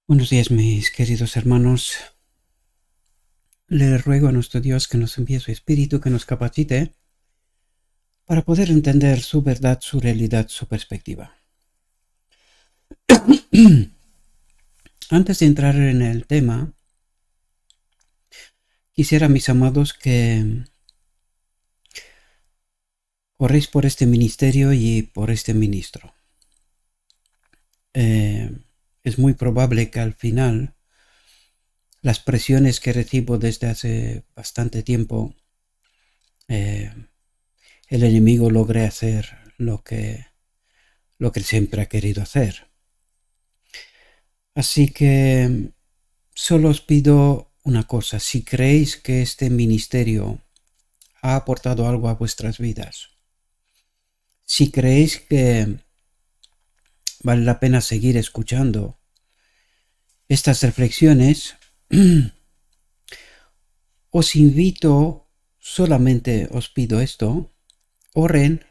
Buenos días, mis queridos hermanos. Le ruego a nuestro Dios que nos envíe su Espíritu, que nos capacite para poder entender su verdad, su realidad, su perspectiva. Antes de entrar en el tema, quisiera, mis amados, que oréis por este ministerio y por este ministro. Es muy probable que al final las presiones que recibo desde hace bastante tiempo, el enemigo logre hacer lo que siempre ha querido hacer. Así que solo os pido una cosa: si creéis que este ministerio ha aportado algo a vuestras vidas, si creéis que vale la pena seguir escuchando estas reflexiones, os invito, solamente os pido esto: oren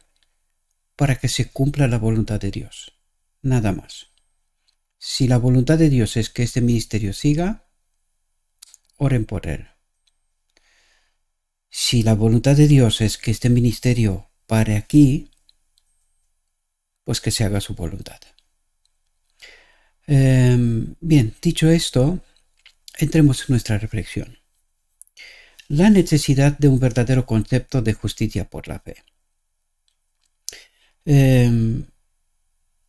para que se cumpla la voluntad de Dios, nada más. Si la voluntad de Dios es que este ministerio siga, oren por él. Si la voluntad de Dios es que este ministerio pare aquí, pues que se haga su voluntad. Bien, dicho esto, entremos en nuestra reflexión. La necesidad de un verdadero concepto de justicia por la fe.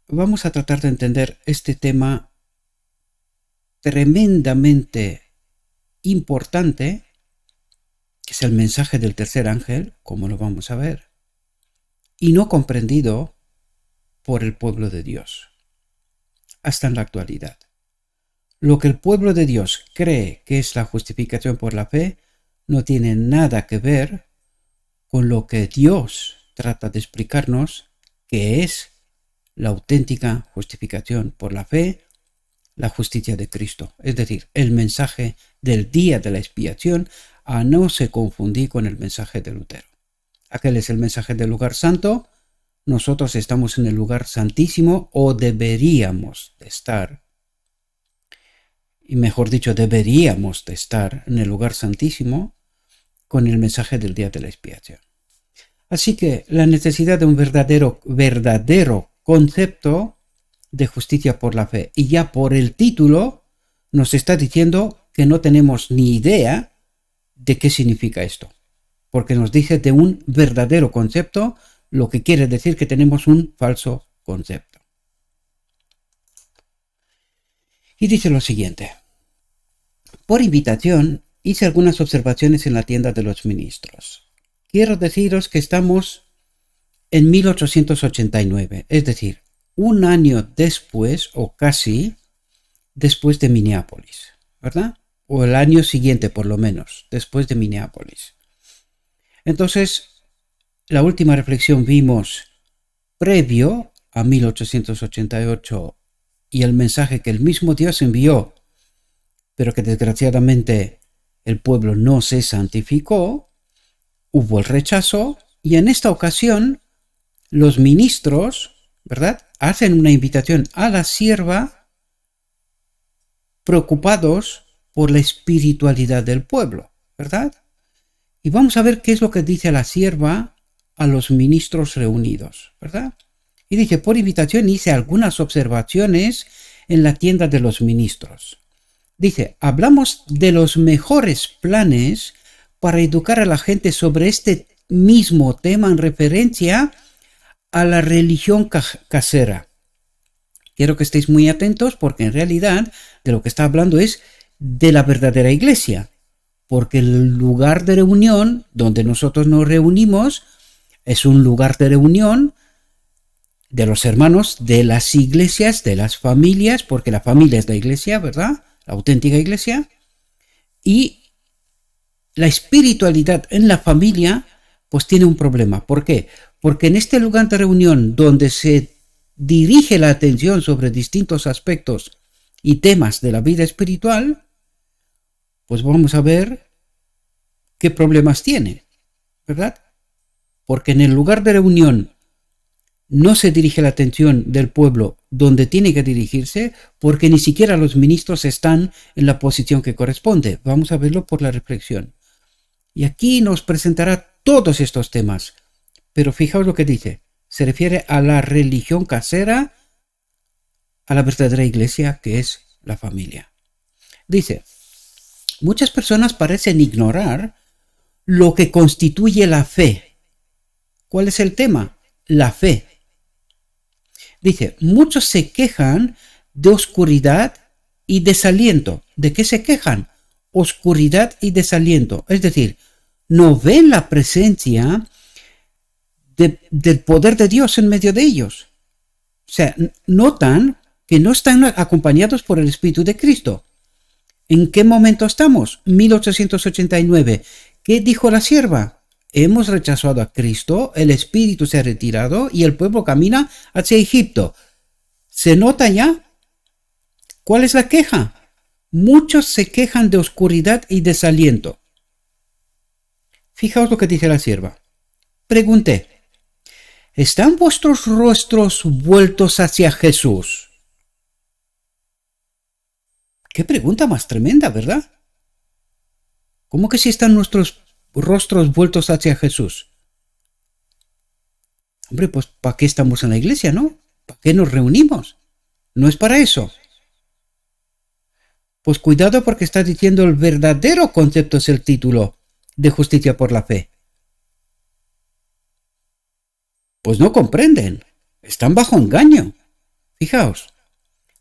Vamos a tratar de entender este tema tremendamente importante, que es el mensaje del tercer ángel, como lo vamos a ver, y no comprendido por el pueblo de Dios hasta en la actualidad. Lo que el pueblo de Dios cree que es la justificación por la fe no tiene nada que ver con lo que Dios trata de explicarnos que es la auténtica justificación por la fe, la justicia de Cristo, es decir, el mensaje del día de la expiación, a no se confundir con el mensaje de Lutero. Aquel es el mensaje del lugar santo. Nosotros estamos en el lugar santísimo, o deberíamos de estar, y mejor dicho, deberíamos de estar en el lugar santísimo con el mensaje del día de la expiación. Así que la necesidad de un verdadero concepto de justicia por la fe, y ya por el título nos está diciendo que no tenemos ni idea de qué significa esto, porque nos dice de un verdadero concepto, lo que quiere decir que tenemos un falso concepto. Y dice lo siguiente: por invitación hice algunas observaciones en la tienda de los ministros. Quiero deciros que estamos en 1889, es decir, un año después, o casi después de Minneapolis, ¿verdad? O el año siguiente, por lo menos, después de Minneapolis. Entonces, la última reflexión vimos previo a 1888 y el mensaje que el mismo Dios envió, pero que desgraciadamente el pueblo no se santificó, hubo el rechazo, y en esta ocasión los ministros, ¿verdad?, hacen una invitación a la sierva, preocupados por la espiritualidad del pueblo, ¿verdad? Y vamos a ver qué es lo que dice la sierva a los ministros reunidos, ¿verdad? Y dice: por invitación hice algunas observaciones en la tienda de los ministros. Dice: hablamos de los mejores planes para educar a la gente sobre este mismo tema en referencia a la religión casera. Quiero que estéis muy atentos, porque en realidad de lo que está hablando es de la verdadera iglesia, porque el lugar de reunión donde nosotros nos reunimos es un lugar de reunión de los hermanos de las iglesias, de las familias, porque la familia es la iglesia, ¿verdad?, la auténtica iglesia. Y la espiritualidad en la familia pues tiene un problema. ¿Por qué? Porque en este lugar de reunión donde se dirige la atención sobre distintos aspectos y temas de la vida espiritual, pues vamos a ver qué problemas tiene, ¿verdad? Porque en el lugar de reunión no se dirige la atención del pueblo donde tiene que dirigirse porque ni siquiera los ministros están en la posición que corresponde. Vamos a verlo por la reflexión. Y aquí nos presentará todos estos temas. Pero fijaos lo que dice. Se refiere a la religión casera, a la verdadera iglesia que es la familia. Dice, muchas personas parecen ignorar lo que constituye la fe. ¿Cuál es el tema? La fe. Dice, muchos se quejan de oscuridad y desaliento. ¿De qué se quejan? Oscuridad y desaliento. Es decir, no ven la presencia del poder de Dios en medio de ellos. O sea, notan que no están acompañados por el Espíritu de Cristo. ¿En qué momento estamos? 1889. ¿Qué dijo la sierva? Hemos rechazado a Cristo, el Espíritu se ha retirado y el pueblo camina hacia Egipto. ¿Se nota ya? ¿Cuál es la queja? Muchos se quejan de oscuridad y desaliento. Fijaos lo que dice la sierva. Pregunté, ¿están vuestros rostros vueltos hacia Jesús? Qué pregunta más tremenda, ¿verdad? ¿Cómo que si están nuestros rostros vueltos hacia Jesús? Hombre, pues ¿para qué estamos en la iglesia, no? ¿Para qué nos reunimos? No es para eso. Pues cuidado porque está diciendo el verdadero concepto es el título de justicia por la fe. Pues no comprenden. Están bajo engaño. Fijaos.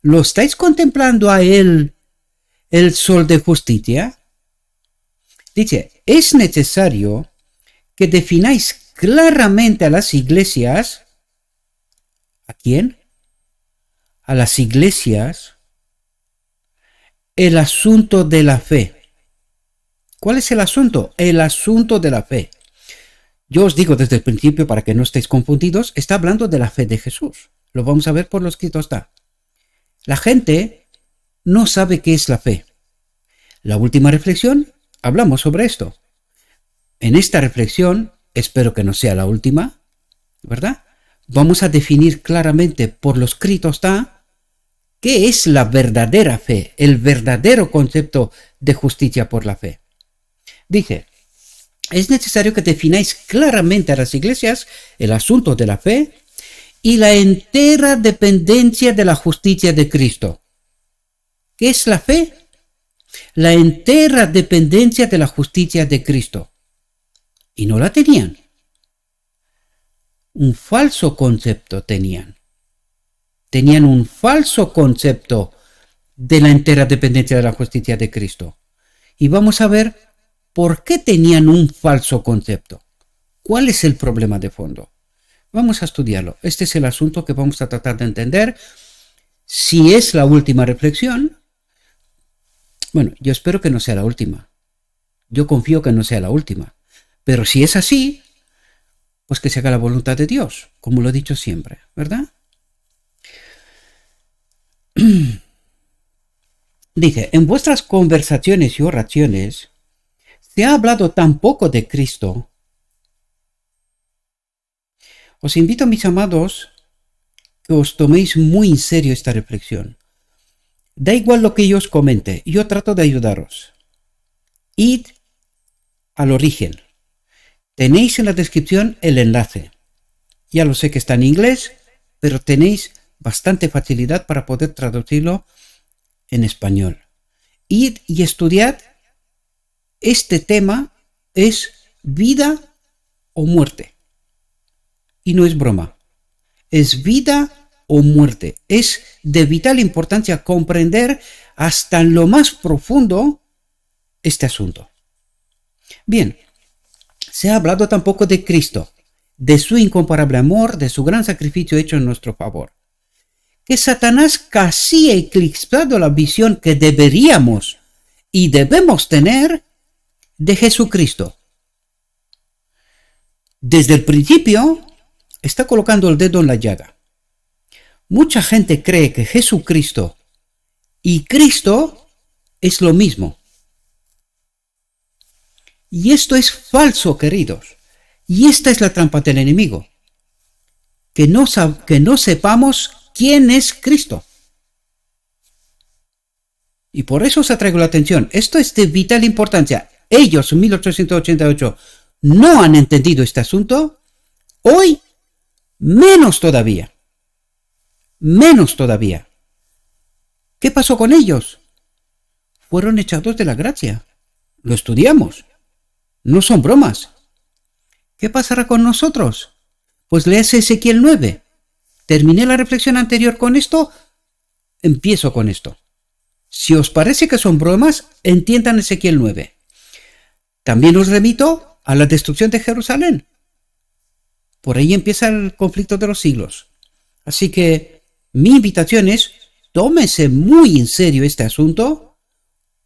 ¿Lo estáis contemplando a él, el sol de justicia? Dice, es necesario que defináis claramente a las iglesias. ¿A quién? A las iglesias. El asunto de la fe. ¿Cuál es el asunto? El asunto de la fe. Yo os digo desde el principio, para que no estéis confundidos, está hablando de la fe de Jesús. Lo vamos a ver por lo escrito está. La gente no sabe qué es la fe. La última reflexión, hablamos sobre esto. En esta reflexión, espero que no sea la última, ¿verdad? Vamos a definir claramente por lo escrito está qué es la verdadera fe, el verdadero concepto de justicia por la fe. Dice, es necesario que defináis claramente a las iglesias el asunto de la fe y la entera dependencia de la justicia de Cristo. ¿Qué es la fe? La entera dependencia de la justicia de Cristo. Y no la tenían. Un falso concepto tenían. Tenían un falso concepto de la entera dependencia de la justicia de Cristo. Y vamos a ver por qué tenían un falso concepto. ¿Cuál es el problema de fondo? Vamos a estudiarlo. Este es el asunto que vamos a tratar de entender. Si es la última reflexión, bueno, yo espero que no sea la última. Yo confío que no sea la última. Pero si es así, pues que se haga la voluntad de Dios, como lo he dicho siempre, ¿verdad? Dice, en vuestras conversaciones y oraciones se ha hablado tan poco de Cristo. Os invito, mis amados, que os toméis muy en serio esta reflexión. Da igual lo que yo os comente, yo trato de ayudaros. Id al origen. Tenéis en la descripción el enlace. Ya lo sé que está en inglés, pero tenéis bastante facilidad para poder traducirlo en español. Id y estudiad. Este tema es vida o muerte. Y no es broma. Es vida o muerte. Es de vital importancia comprender hasta en lo más profundo este asunto. Bien, se ha hablado tampoco de Cristo, de su incomparable amor, de su gran sacrificio hecho en nuestro favor. Que Satanás casi ha eclipsado la visión que deberíamos y debemos tener de Jesucristo. Desde el principio está colocando el dedo en la llaga. Mucha gente cree que Jesucristo y Cristo es lo mismo. Y esto es falso, queridos. Y esta es la trampa del enemigo. que no sepamos quién es Cristo. Y por eso os atraigo la atención. Esto es de vital importancia. Ellos, en 1888, no han entendido este asunto. Hoy, menos todavía. Menos todavía. ¿Qué pasó con ellos? Fueron echados de la gracia. Lo estudiamos. No son bromas. ¿Qué pasará con nosotros? Pues lees Ezequiel 9. Terminé la reflexión anterior con esto. Empiezo con esto. Si os parece que son bromas, entiendan Ezequiel 9. También os remito a la destrucción de Jerusalén. Por ahí empieza el conflicto de los siglos. Así que mi invitación es, tómese muy en serio este asunto,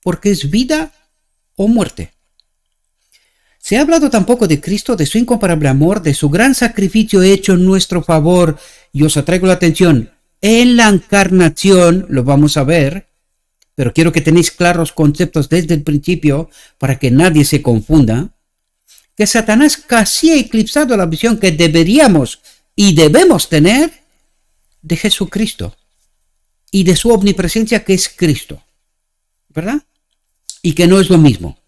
porque es vida o muerte. Se ha hablado tampoco de Cristo, de su incomparable amor, de su gran sacrificio hecho en nuestro favor, y os atraigo la atención, en la encarnación, lo vamos a ver, pero quiero que tenéis claros conceptos desde el principio para que nadie se confunda, que Satanás casi ha eclipsado la visión que deberíamos y debemos tener de Jesucristo y de su omnipresencia que es Cristo, ¿verdad? Y que no es lo mismo.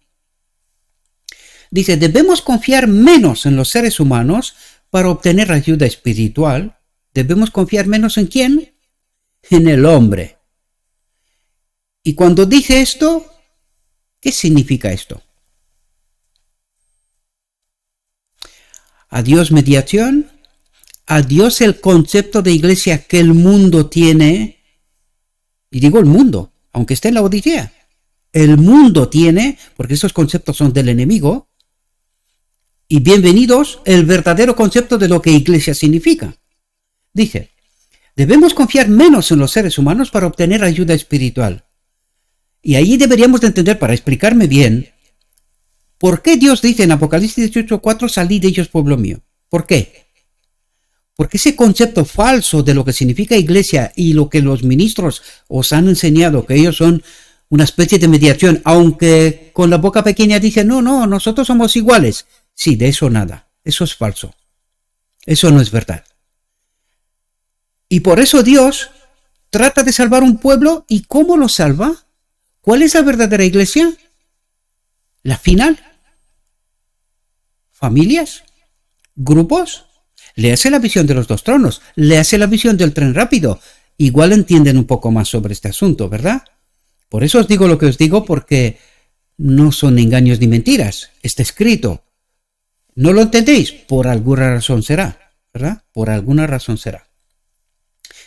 Dice, debemos confiar menos en los seres humanos para obtener ayuda espiritual. ¿Debemos confiar menos en quién? En el hombre. Y cuando dice esto, ¿qué significa esto? Adiós mediación, adiós el concepto de iglesia que el mundo tiene, y digo el mundo, aunque esté en la Odisea, el mundo tiene, porque esos conceptos son del enemigo, y bienvenidos el verdadero concepto de lo que iglesia significa. Dice, debemos confiar menos en los seres humanos para obtener ayuda espiritual. Y ahí deberíamos de entender, para explicarme bien, ¿por qué Dios dice en Apocalipsis 18:4, salid de ellos, pueblo mío? ¿Por qué? Porque ese concepto falso de lo que significa iglesia y lo que los ministros os han enseñado, que ellos son una especie de mediación, aunque con la boca pequeña dicen, no, nosotros somos iguales. Sí, de eso nada. Eso es falso. Eso no es verdad. Y por eso Dios trata de salvar un pueblo. ¿Y cómo lo salva? ¿Cuál es la verdadera iglesia? La final. ¿Familias? ¿Grupos? Léase la visión de los dos tronos. Léase la visión del tren rápido. Igual entienden un poco más sobre este asunto, ¿verdad? Por eso os digo lo que os digo, porque no son engaños ni mentiras. Está escrito. ¿No lo entendéis? Por alguna razón será, ¿verdad? Por alguna razón será.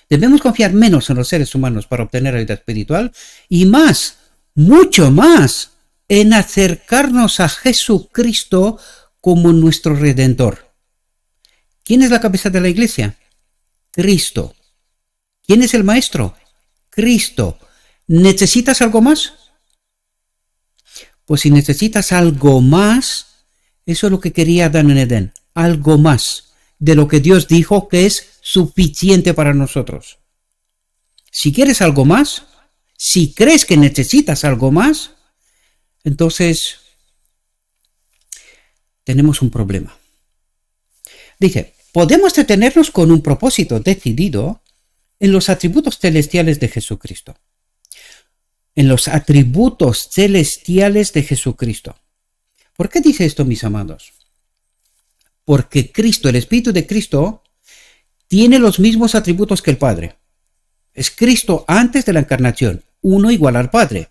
Debemos confiar menos en los seres humanos para obtener ayuda espiritual y más, mucho más, en acercarnos a Jesucristo como nuestro Redentor. ¿Quién es la cabeza de la iglesia? Cristo. ¿Quién es el maestro? Cristo. ¿Necesitas algo más? Pues si necesitas algo más, eso es lo que quería Adán en Edén. Algo más de lo que Dios dijo que es suficiente para nosotros. Si quieres algo más, si crees que necesitas algo más, entonces tenemos un problema. Dice, podemos detenernos con un propósito decidido en los atributos celestiales de Jesucristo. En los atributos celestiales de Jesucristo. ¿Por qué dice esto, mis amados? Porque Cristo, el Espíritu de Cristo, tiene los mismos atributos que el Padre. Es Cristo antes de la encarnación, uno igual al Padre.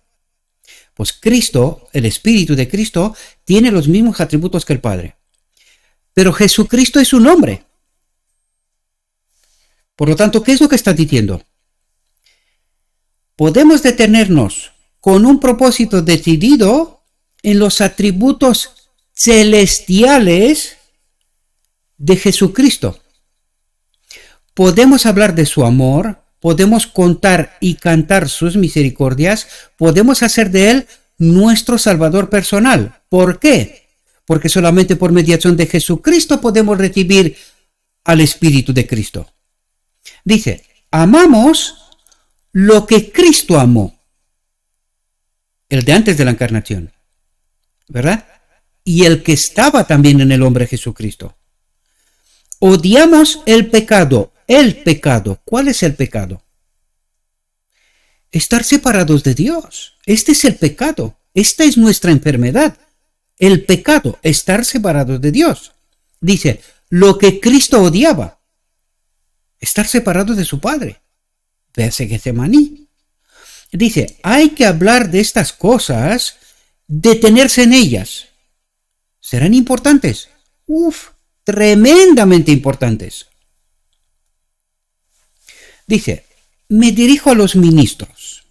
Pues Cristo, el Espíritu de Cristo, tiene los mismos atributos que el Padre. Pero Jesucristo es un hombre. Por lo tanto, ¿qué es lo que está diciendo? Podemos detenernos con un propósito decidido en los atributos celestiales de Jesucristo. Podemos hablar de su amor, podemos contar y cantar sus misericordias, podemos hacer de él nuestro Salvador personal. ¿Por qué? Porque solamente por mediación de Jesucristo podemos recibir al Espíritu de Cristo. Dice, amamos lo que Cristo amó, el de antes de la encarnación, ¿verdad? Y el que estaba también en el hombre Jesucristo. odiamos el pecado. El pecado. ¿Cuál es el pecado? Estar separados de Dios. Este es el pecado. Esta es nuestra enfermedad. El pecado, estar separados de Dios. Dice, lo que Cristo odiaba. Estar separados de su Padre. Véase Getsemaní. Dice, hay que hablar de estas cosas, detenerse en ellas. ¿Serán importantes? Tremendamente importantes. Dice, me dirijo a los ministros.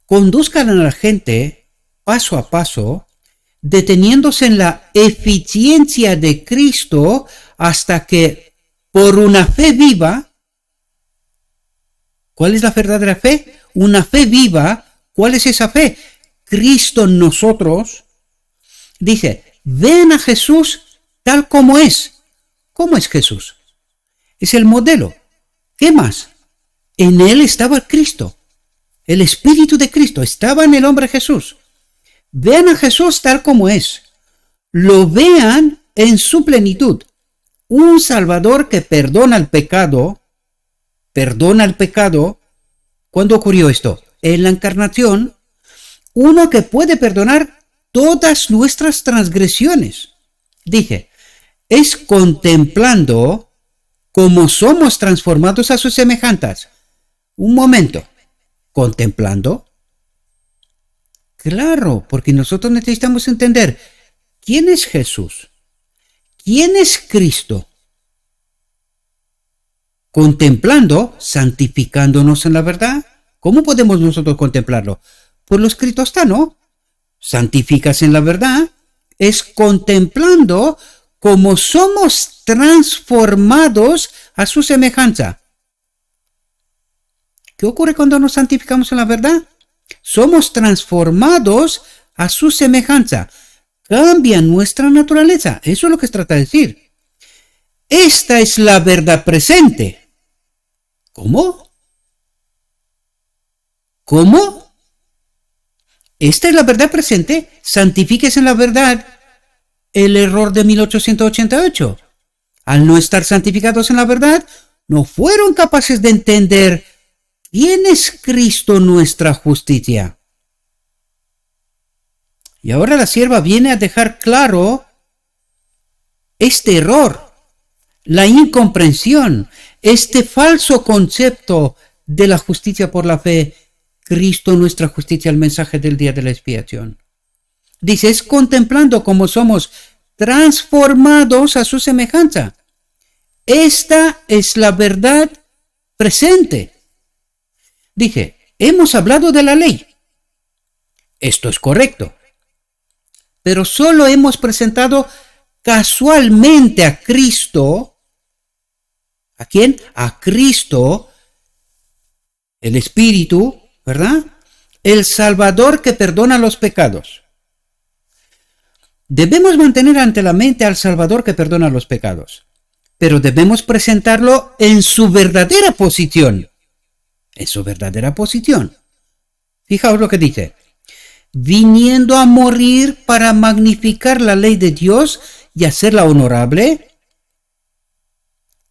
Conduzcan a la gente paso a paso, deteniéndose en la eficiencia de Cristo hasta que por una fe viva. ¿Cuál es la verdadera fe? Una fe viva. ¿Cuál es esa fe? Cristo en nosotros. Dice, ven a Jesús tal como es. ¿Cómo es Jesús? Es el modelo. ¿Qué más? En él estaba Cristo. El Espíritu de Cristo estaba en el hombre Jesús. Vean a Jesús tal como es. Lo vean en su plenitud. Un Salvador que perdona el pecado. Perdona el pecado. ¿Cuándo ocurrió esto? En la encarnación. Uno que puede perdonar todas nuestras transgresiones. Dije, es contemplando cómo somos transformados a sus semejanzas. Un momento. ¿Contemplando? Claro, porque nosotros necesitamos entender quién es Jesús, quién es Cristo. Contemplando, santificándonos en la verdad. ¿Cómo podemos nosotros contemplarlo? Por lo escrito está, ¿no? Santifícase en la verdad. Es contemplando cómo somos transformados a su semejanza. ¿Qué ocurre cuando nos santificamos en la verdad? Somos transformados a su semejanza. Cambia nuestra naturaleza. Eso es lo que se trata de decir. Esta es la verdad presente. ¿Cómo? ¿Cómo? Esta es la verdad presente. Santifíquese en la verdad. El error de 1888. Al no estar santificados en la verdad, no fueron capaces de entender quién es Cristo nuestra justicia. Y ahora la sierva viene a dejar claro este error, la incomprensión, este falso concepto de la justicia por la fe. Cristo nuestra justicia, el mensaje del día de la expiación. Dice, es contemplando cómo somos transformados a su semejanza. Esta es la verdad presente. Dije, hemos hablado de la ley. Esto es correcto. Pero solo hemos presentado casualmente a Cristo. ¿A quién? A Cristo, el Espíritu, ¿verdad? El Salvador que perdona los pecados. Debemos mantener ante la mente al Salvador que perdona los pecados. Pero debemos presentarlo en su verdadera posición. En su verdadera posición. Fijaos lo que dice. Viniendo a morir para magnificar la ley de Dios y hacerla honorable.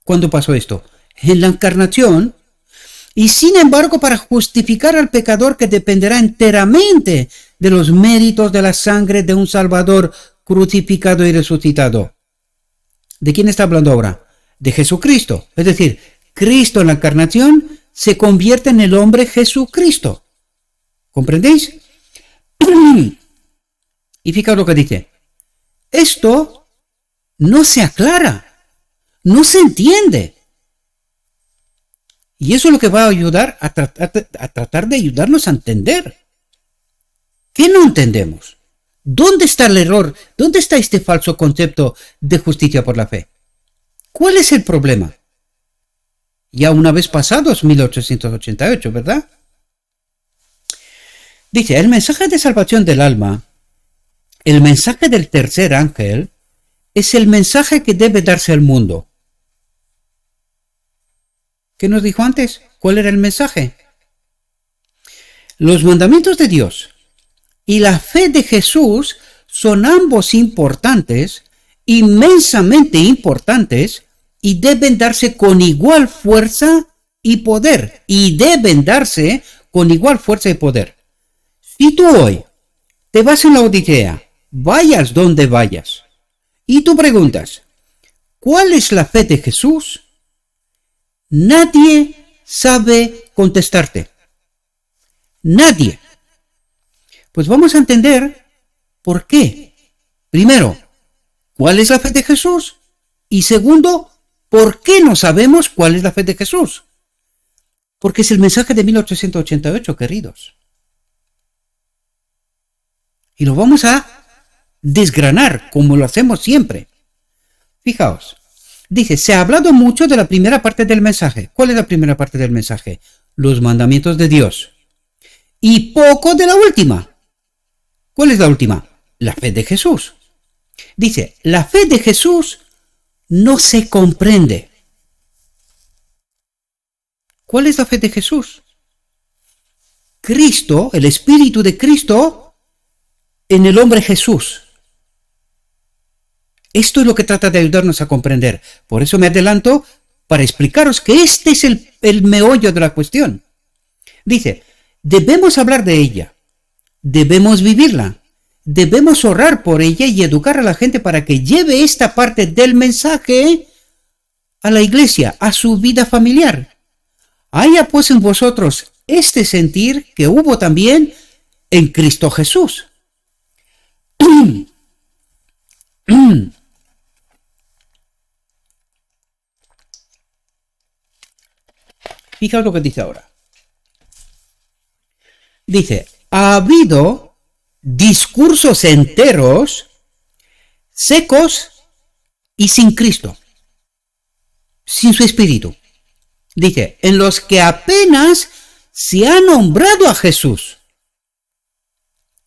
¿Cuándo pasó esto? En la encarnación. Y sin embargo para justificar al pecador que dependerá enteramente de los méritos de la sangre de un Salvador crucificado y resucitado. ¿De quién está hablando ahora? De Jesucristo. Es decir, Cristo en la encarnación se convierte en el hombre Jesucristo. ¿Comprendéis? Y fijaos lo que dice. Esto no se aclara, no se entiende. Y eso es lo que va a ayudar a tratar de ayudarnos a entender. ¿Qué no entendemos? ¿Dónde está el error? ¿Dónde está este falso concepto de justicia por la fe? ¿Cuál es el problema? Ya una vez pasados 1888, ¿verdad? Dice, el mensaje de salvación del alma, el mensaje del tercer ángel, es el mensaje que debe darse al mundo. ¿Qué nos dijo antes? ¿Cuál era el mensaje? Los mandamientos de Dios y la fe de Jesús son ambos importantes inmensamente importantes y deben darse con igual fuerza y poder. Y deben darse con igual fuerza y poder. Si tú hoy te vas en la Odisea, vayas donde vayas, y tú preguntas, ¿cuál es la fe de Jesús? Nadie sabe contestarte. Nadie. Pues vamos a entender por qué. Primero, ¿cuál es la fe de Jesús? Y segundo, ¿por qué no sabemos cuál es la fe de Jesús? Porque es el mensaje de 1888, queridos. Y lo vamos a desgranar, como lo hacemos siempre. Fijaos, dice, se ha hablado mucho de la primera parte del mensaje. ¿Cuál es la primera parte del mensaje? Los mandamientos de Dios. Y poco de la última. ¿Cuál es la última? La fe de Jesús. Dice, la fe de Jesús no se comprende. ¿Cuál es la fe de Jesús? Cristo, el Espíritu de Cristo en el hombre Jesús. Esto es lo que trata de ayudarnos a comprender. Por eso me adelanto para explicaros que este es el meollo de la cuestión. Dice, debemos hablar de ella, debemos vivirla, debemos orar por ella y educar a la gente para que lleve esta parte del mensaje a la iglesia, a su vida familiar. Haya pues en vosotros este sentir que hubo también en Cristo Jesús. Fijaos lo que dice ahora. Dice, ha habido discursos enteros secos y sin Cristo, sin su Espíritu. Dice, en los que apenas se ha nombrado a Jesús.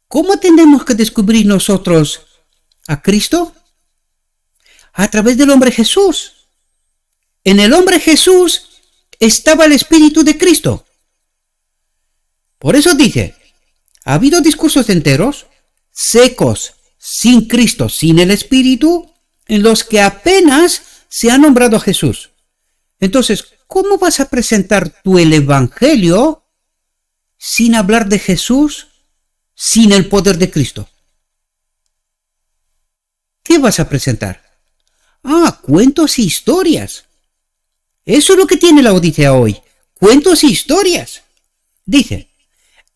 ¿Cómo tenemos que descubrir nosotros a Cristo? A través del hombre Jesús. En el hombre Jesús estaba el Espíritu de Cristo. Por eso dice, ha habido discursos enteros, secos, sin Cristo, sin el Espíritu, en los que apenas se ha nombrado a Jesús. Entonces, ¿cómo vas a presentar tú el Evangelio sin hablar de Jesús, sin el poder de Cristo? ¿Qué vas a presentar? Cuentos y historias. Eso es lo que tiene la Odisea hoy. Cuentos y historias. Dice,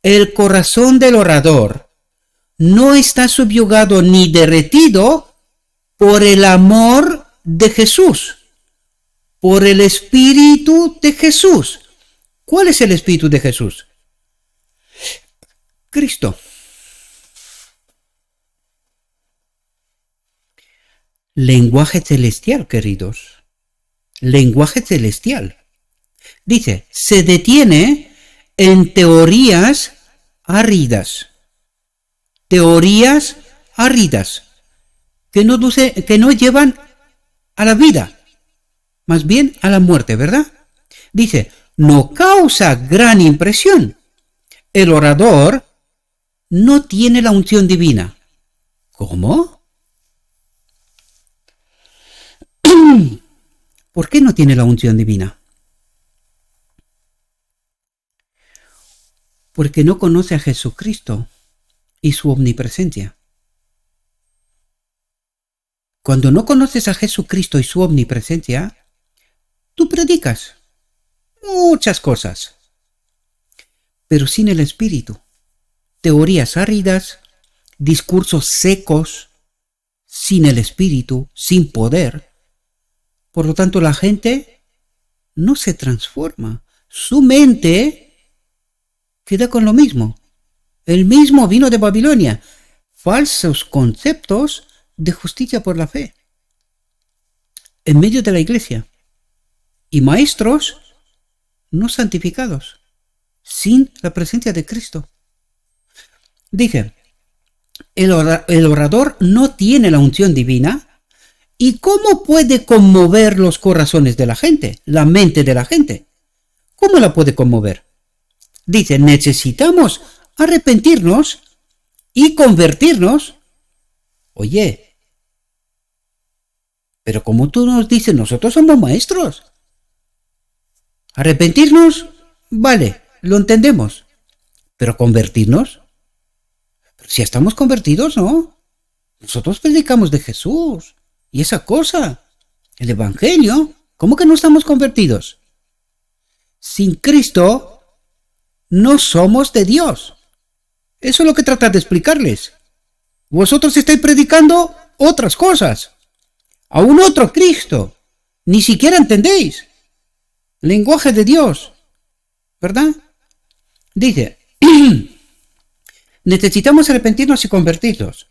el corazón del orador no está subyugado ni derretido por el amor de Jesús, por el Espíritu de Jesús. ¿Cuál es el Espíritu de Jesús? Cristo. Lenguaje celestial, queridos. Lenguaje celestial. Dice, se detiene en teorías áridas. Teorías áridas. Que no llevan a la vida. Más bien a la muerte, ¿verdad? Dice, no causa gran impresión. El orador no tiene la unción divina. ¿Cómo? ¿Por qué no tiene la unción divina? Porque no conoce a Jesucristo y su omnipresencia. Cuando no conoces a Jesucristo y su omnipresencia, tú predicas muchas cosas, pero sin el Espíritu. Teorías áridas, discursos secos, sin el Espíritu, sin poder. Por lo tanto, la gente no se transforma. Su mente queda con lo mismo. El mismo vino de Babilonia. Falsos conceptos de justicia por la fe. En medio de la iglesia. Y maestros no santificados. Sin la presencia de Cristo. Dije, el orador no tiene la unción divina. ¿Y cómo puede conmover los corazones de la gente, la mente de la gente? ¿Cómo la puede conmover? Dice, necesitamos arrepentirnos y convertirnos. Oye, Pero como tú nos dices, nosotros somos maestros. Arrepentirnos, vale, lo entendemos. Pero convertirnos, pero si estamos convertidos, ¿no? Nosotros predicamos de Jesús y esa cosa, el Evangelio. ¿Cómo que no estamos convertidos? Sin Cristo no somos de Dios. Eso es lo que trata de explicarles. Vosotros estáis predicando otras cosas, a un otro Cristo. Ni siquiera entendéis lenguaje de Dios, ¿verdad? Dice, necesitamos arrepentirnos y convertirnos.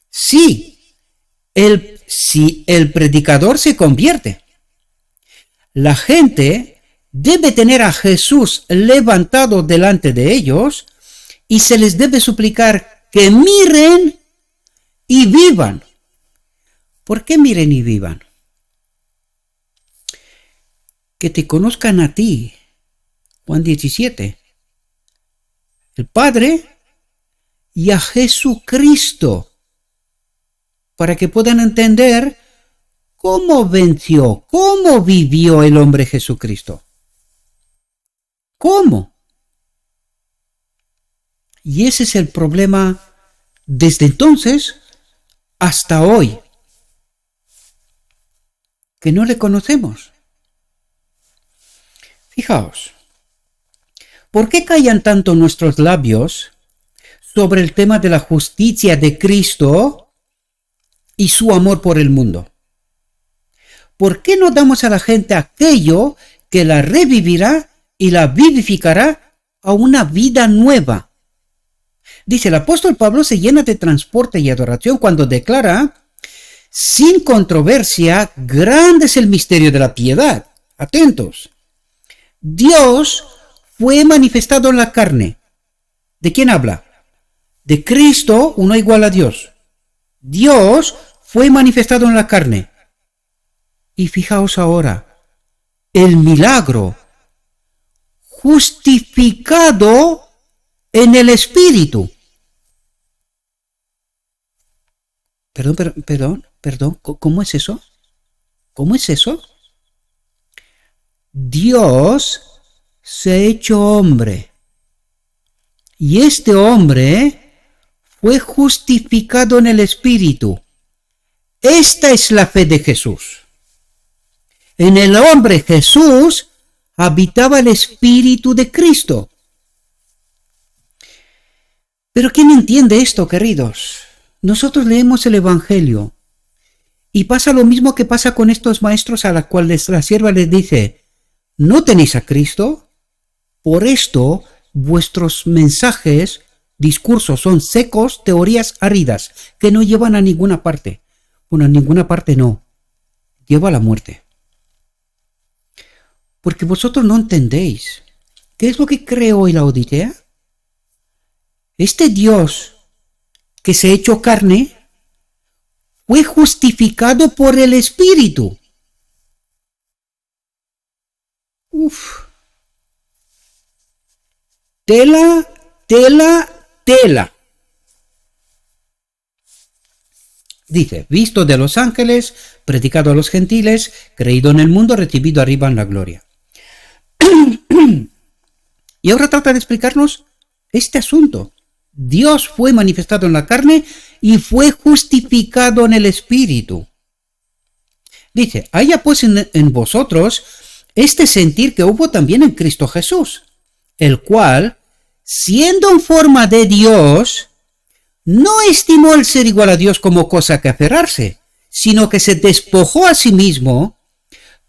Si el predicador se convierte, la gente debe tener a Jesús levantado delante de ellos y se les debe suplicar que miren y vivan. ¿Por qué miren y vivan? Que te conozcan a ti. Juan 17. El Padre y a Jesucristo, para que puedan entender cómo venció, cómo vivió el hombre Jesucristo. ¿Cómo? Y ese es el problema desde entonces hasta hoy, que no le conocemos. Fijaos, ¿por qué callan tanto nuestros labios sobre el tema de la justicia de Cristo y su amor por el mundo? ¿Por qué no damos a la gente aquello que la revivirá y la vivificará a una vida nueva? Dice, el apóstol Pablo se llena de transporte y adoración cuando declara, sin controversia, grande es el misterio de la piedad. Atentos. Dios fue manifestado en la carne. ¿De quién habla? De Cristo, uno igual a Dios. Dios fue manifestado en la carne. Y fijaos ahora, el milagro, justificado en el Espíritu. Perdón, ¿cómo es eso? ¿Cómo es eso? Dios se ha hecho hombre. Y este hombre fue justificado en el Espíritu. Esta es la fe de Jesús. En el hombre Jesús habitaba el Espíritu de Cristo. Pero ¿quién entiende esto, queridos? Nosotros leemos el Evangelio y pasa lo mismo que pasa con estos maestros a los cuales la sierva les dice, ¿no tenéis a Cristo? Por esto vuestros mensajes, discursos son secos, teorías áridas, que no llevan a ninguna parte. Bueno, a ninguna parte no. Lleva a la muerte. Porque vosotros no entendéis. ¿Qué es lo que creó hoy la Odisea? Este Dios que se ha hecho carne fue justificado por el Espíritu. Uf. Tela. Dice, visto de los ángeles, predicado a los gentiles, creído en el mundo, recibido arriba en la gloria. Y ahora trata de explicarnos este asunto. Dios fue manifestado en la carne y fue justificado en el Espíritu. Dice, haya pues en vosotros este sentir que hubo también en Cristo Jesús, el cual, siendo en forma de Dios, no estimó el ser igual a Dios como cosa que aferrarse, sino que se despojó a sí mismo,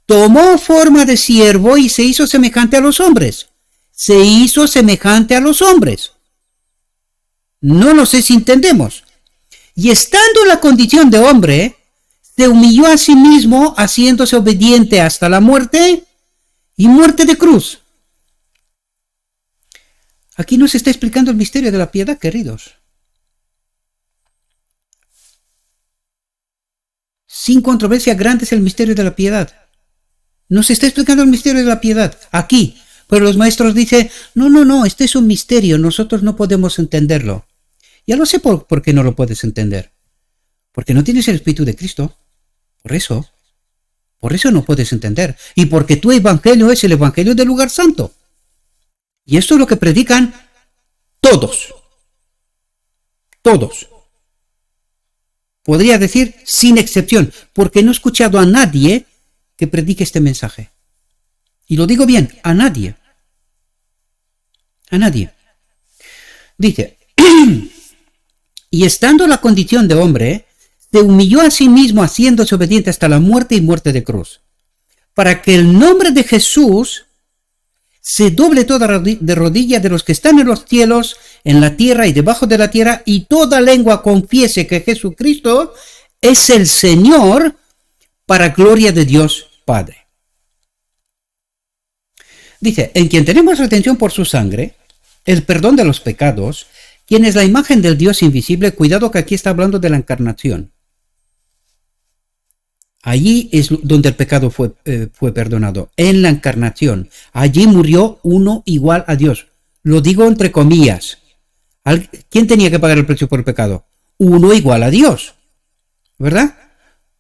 tomó forma de siervo y se hizo semejante a los hombres. Se hizo semejante a los hombres. No lo sé si entendemos. Y estando en la condición de hombre, se humilló a sí mismo, haciéndose obediente hasta la muerte y muerte de cruz. Aquí nos está explicando el misterio de la piedad, queridos. Sin controversia, grande es el misterio de la piedad. Nos está explicando el misterio de la piedad, aquí. Pero los maestros dicen, no, este es un misterio, nosotros no podemos entenderlo. Ya lo sé por qué no lo puedes entender. Porque no tienes el Espíritu de Cristo. Por eso. Por eso no puedes entender. Y porque tu evangelio es el evangelio del lugar santo. Y esto es lo que predican todos. Todos. Podría decir sin excepción, porque no he escuchado a nadie que predique este mensaje. Y lo digo bien, a nadie. A nadie. Dice, y estando en la condición de hombre, se humilló a sí mismo haciéndose obediente hasta la muerte y muerte de cruz, para que el nombre de Jesús se doble toda de rodilla de los que están en los cielos, en la tierra y debajo de la tierra, y toda lengua confiese que Jesucristo es el Señor, para gloria de Dios Padre. Dice, en quien tenemos redención por su sangre, el perdón de los pecados, quien es la imagen del Dios invisible. Cuidado que aquí está hablando de la encarnación. Allí es donde el pecado fue perdonado, en la encarnación. Allí murió uno igual a Dios. Lo digo entre comillas. ¿Quién tenía que pagar el precio por el pecado? Uno igual a Dios. ¿Verdad?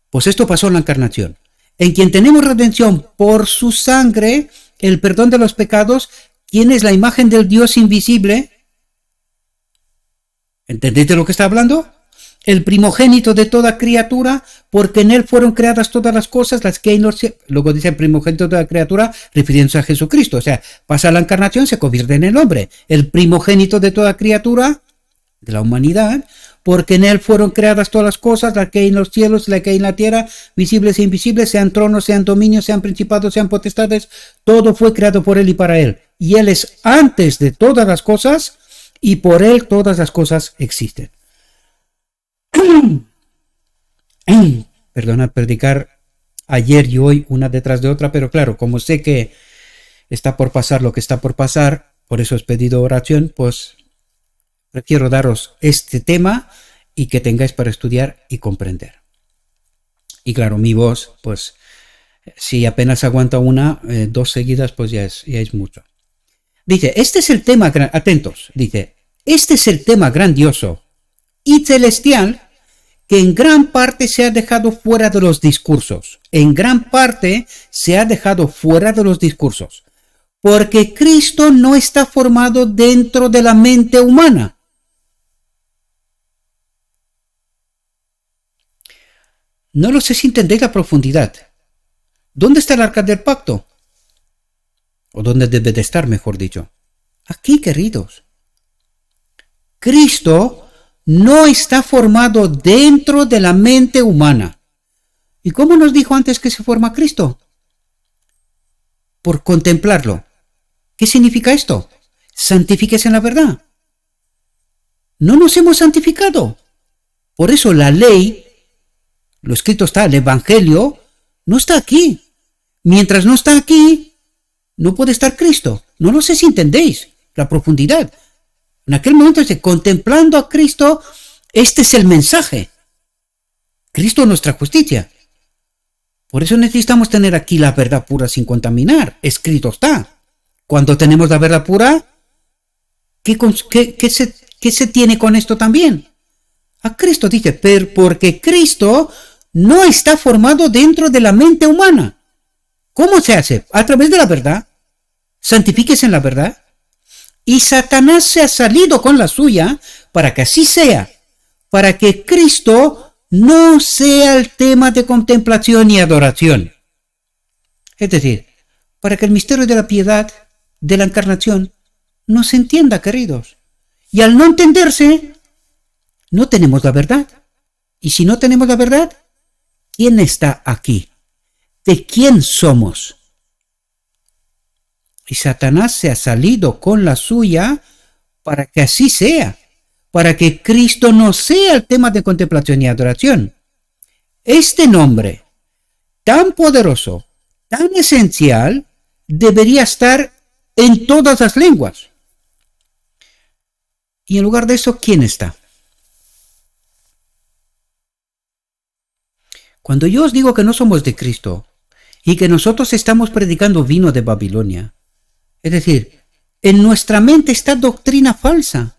Pues esto pasó en la encarnación. En quien tenemos redención por su sangre, el perdón de los pecados, ¿quién es la imagen del Dios invisible? ¿Entendéis de lo que está hablando? El primogénito de toda criatura, porque en él fueron creadas todas las cosas, las que hay en los cielos. Luego dice el primogénito de toda criatura, refiriéndose a Jesucristo. O sea, pasa la encarnación, se convierte en el hombre. El primogénito de toda criatura, de la humanidad, porque en él fueron creadas todas las cosas, las que hay en los cielos, las que hay en la tierra, visibles e invisibles, sean tronos, sean dominios, sean principados, sean potestades. Todo fue creado por él y para él. Y él es antes de todas las cosas, y por él todas las cosas existen. Perdona predicar ayer y hoy una detrás de otra, pero claro, como sé que está por pasar lo que está por pasar, por eso os he pedido oración, pues prefiero daros este tema y que tengáis para estudiar y comprender. Y claro, mi voz, pues si apenas aguanta una, dos seguidas, pues ya es mucho. Dice, este es el tema, atentos, dice, este es el tema grandioso y celestial que en gran parte se ha dejado fuera de los discursos. En gran parte se ha dejado fuera de los discursos. Porque Cristo no está formado dentro de la mente humana. No lo sé si entendéis la profundidad. ¿Dónde está el arca del pacto? ¿O dónde debe de estar, mejor dicho? Aquí, queridos. Cristo no está formado dentro de la mente humana. ¿Y cómo nos dijo antes que se forma Cristo? Por contemplarlo. ¿Qué significa esto? Santifíquese en la verdad. No nos hemos santificado. Por eso la ley, lo escrito está, el evangelio, no está aquí. Mientras no está aquí, no puede estar Cristo. No lo sé si entendéis la profundidad. En aquel momento dice, contemplando a Cristo, este es el mensaje. Cristo nuestra justicia. Por eso necesitamos tener aquí la verdad pura sin contaminar. Escrito está. Cuando tenemos la verdad pura, ¿qué se tiene con esto también? A Cristo dice, pero porque Cristo no está formado dentro de la mente humana. ¿Cómo se hace? A través de la verdad. Santifíquese en la verdad. Y Satanás se ha salido con la suya para que así sea, para que Cristo no sea el tema de contemplación y adoración. Es decir, para que el misterio de la piedad, de la encarnación, no se entienda, queridos. Y al no entenderse, no tenemos la verdad. Y si no tenemos la verdad, ¿quién está aquí? ¿De quién somos? Y Satanás se ha salido con la suya para que así sea, para que Cristo no sea el tema de contemplación y adoración. Este nombre tan poderoso, tan esencial, debería estar en todas las lenguas. Y en lugar de eso, ¿quién está? Cuando yo os digo que no somos de Cristo y que nosotros estamos predicando vino de Babilonia, es decir, en nuestra mente está doctrina falsa.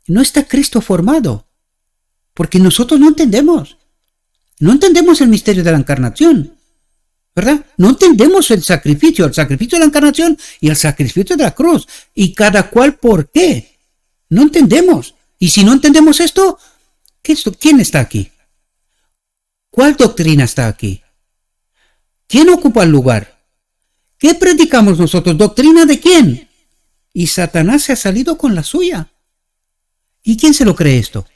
No está Cristo formado. Porque nosotros no entendemos. No entendemos el misterio de la encarnación. ¿verdad? No entendemos el sacrificio de la encarnación y el sacrificio de la cruz. Y cada cual por qué. No entendemos. Y si no entendemos esto, ¿quién está aquí? ¿Cuál doctrina está aquí? ¿Quién ocupa el lugar? ¿Qué predicamos nosotros? ¿Doctrina de quién? Y Satanás se ha salido con la suya. ¿Y quién se lo cree esto?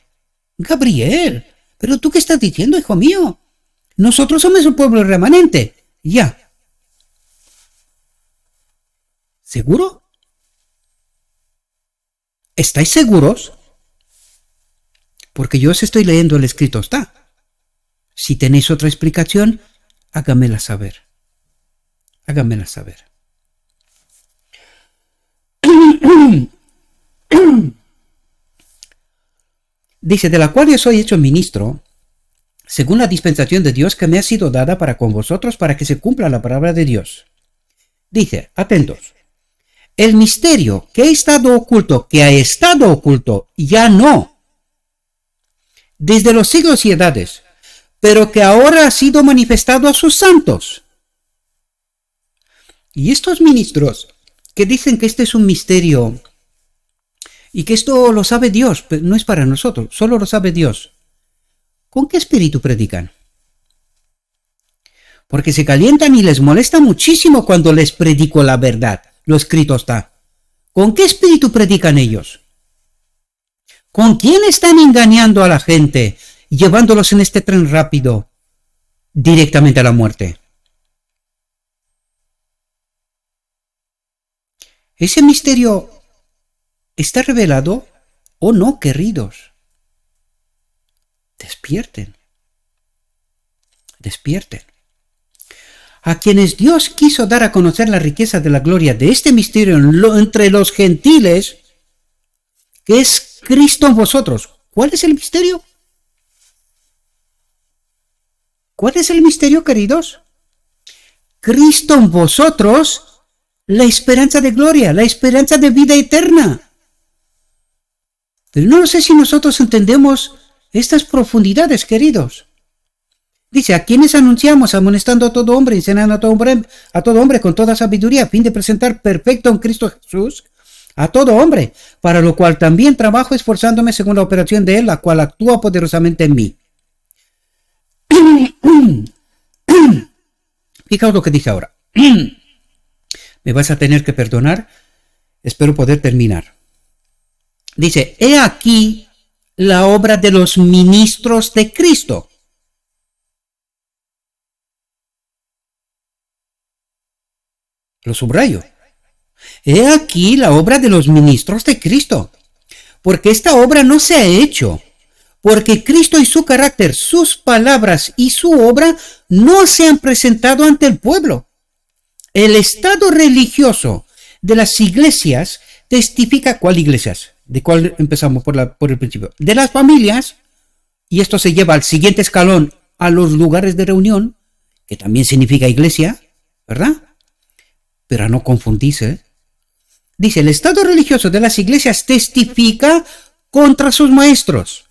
Gabriel. ¿Pero tú qué estás diciendo, hijo mío? Nosotros somos el pueblo remanente. Ya. ¿Seguro? ¿Estáis seguros? Porque yo os estoy leyendo el escrito está. Si tenéis otra explicación, hágamela saber. Hágamela saber. Dice, de la cual yo soy hecho ministro, según la dispensación de Dios que me ha sido dada para con vosotros, para que se cumpla la palabra de Dios. Dice, atentos, el misterio que ha estado oculto, ya no, desde los siglos y edades, pero que ahora ha sido manifestado a sus santos. Y estos ministros que dicen que este es un misterio y que esto lo sabe Dios, pero no es para nosotros, solo lo sabe Dios, ¿con qué espíritu predican? Porque se calientan y les molesta muchísimo cuando les predico la verdad. Lo escrito está. ¿Con qué espíritu predican ellos? ¿Con quién están engañando a la gente, llevándolos en este tren rápido directamente a la muerte? ¿Ese misterio está revelado o no, queridos? Despierten. Despierten. A quienes Dios quiso dar a conocer la riqueza de la gloria de este misterio entre los gentiles, que es Cristo en vosotros. ¿Cuál es el misterio? ¿Cuál es el misterio, queridos? Cristo en vosotros, la esperanza de gloria, la esperanza de vida eterna. Pero no sé si nosotros entendemos estas profundidades, queridos. Dice, a quienes anunciamos, amonestando a todo hombre, enseñando a todo hombre con toda sabiduría, a fin de presentar perfecto en Cristo Jesús a todo hombre, para lo cual también trabajo esforzándome según la operación de Él, la cual actúa poderosamente en mí. Fijaos lo que dice ahora. Me vas a tener que perdonar, espero poder terminar. Dice, he aquí la obra de los ministros de Cristo. Lo subrayo. He aquí la obra de los ministros de Cristo. Porque esta obra no se ha hecho. Porque Cristo y su carácter, sus palabras y su obra no se han presentado ante el pueblo. El estado religioso de las iglesias testifica. ¿Cuál iglesias? ¿De cuál empezamos por el principio? De las familias. Y esto se lleva al siguiente escalón, a los lugares de reunión, que también significa iglesia, ¿verdad? Pero a no confundirse. Dice, el estado religioso de las iglesias testifica contra sus maestros.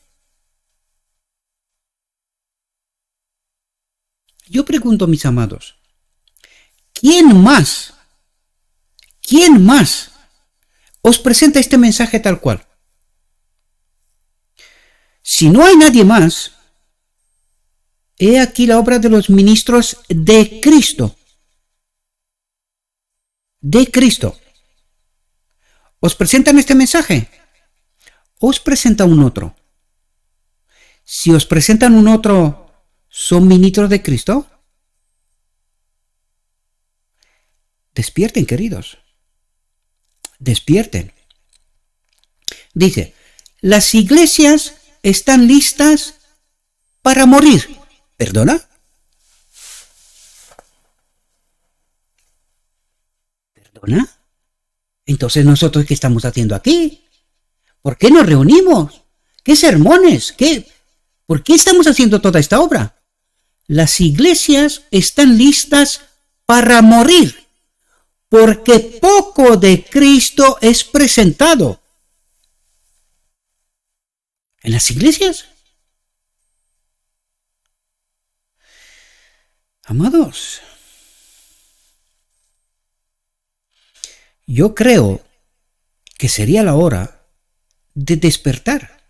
Yo pregunto, mis amados, ¿quién más os presenta este mensaje tal cual? Si no hay nadie más, he aquí la obra de los ministros de Cristo. De Cristo. ¿Os presentan este mensaje? ¿Os presenta un otro? Si os presentan un otro, ¿son ministros de Cristo? Despierten, queridos. Despierten. Dice, las iglesias están listas para morir. ¿Perdona? ¿Perdona? Entonces, ¿nosotros qué estamos haciendo aquí? ¿Por qué nos reunimos? ¿Qué sermones? ¿Por qué estamos haciendo toda esta obra? Las iglesias están listas para morir, porque poco de Cristo es presentado. ¿En las iglesias? Amados, Yo creo que sería la hora de despertar.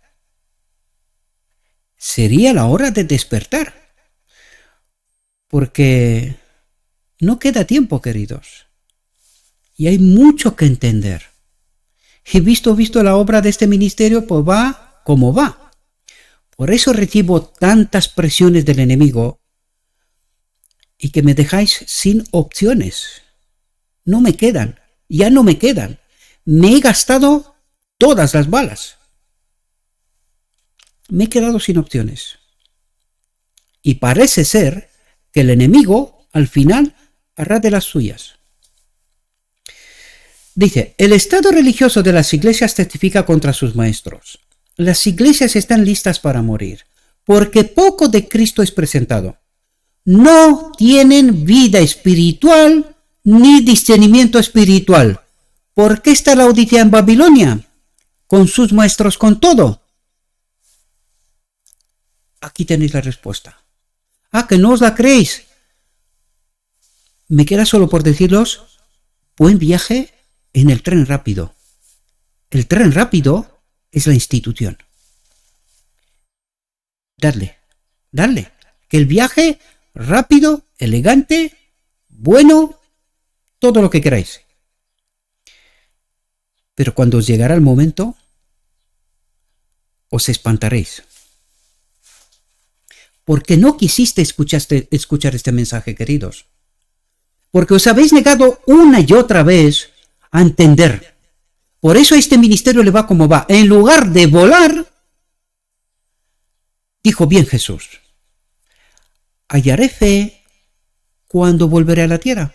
Sería la hora de despertar. Porque no queda tiempo, queridos. Y hay mucho que entender. Y visto la obra de este ministerio, pues va como va. Por eso recibo tantas presiones del enemigo y que me dejáis sin opciones. No me quedan, ya no me quedan. Me he gastado todas las balas. Me he quedado sin opciones. Y parece ser que el enemigo al final hará de las suyas. Dice, el estado religioso de las iglesias testifica contra sus maestros. Las iglesias están listas para morir, porque poco de Cristo es presentado. No tienen vida espiritual ni discernimiento espiritual. ¿Por qué está la Odisea en Babilonia? Con sus maestros, con todo. Aquí tenéis la respuesta. Que no os la creéis. Me queda solo por deciros, buen viaje en el tren rápido. El tren rápido es la institución. Dadle. Que el viaje rápido, elegante, bueno, todo lo que queráis. Pero cuando os llegará el momento, os espantaréis. Porque no quisiste escuchar este mensaje, queridos. Porque os habéis negado una y otra vez a entender. Por eso este ministerio le va como va. En lugar de volar, dijo bien Jesús, hallaré fe cuando volveré a la tierra.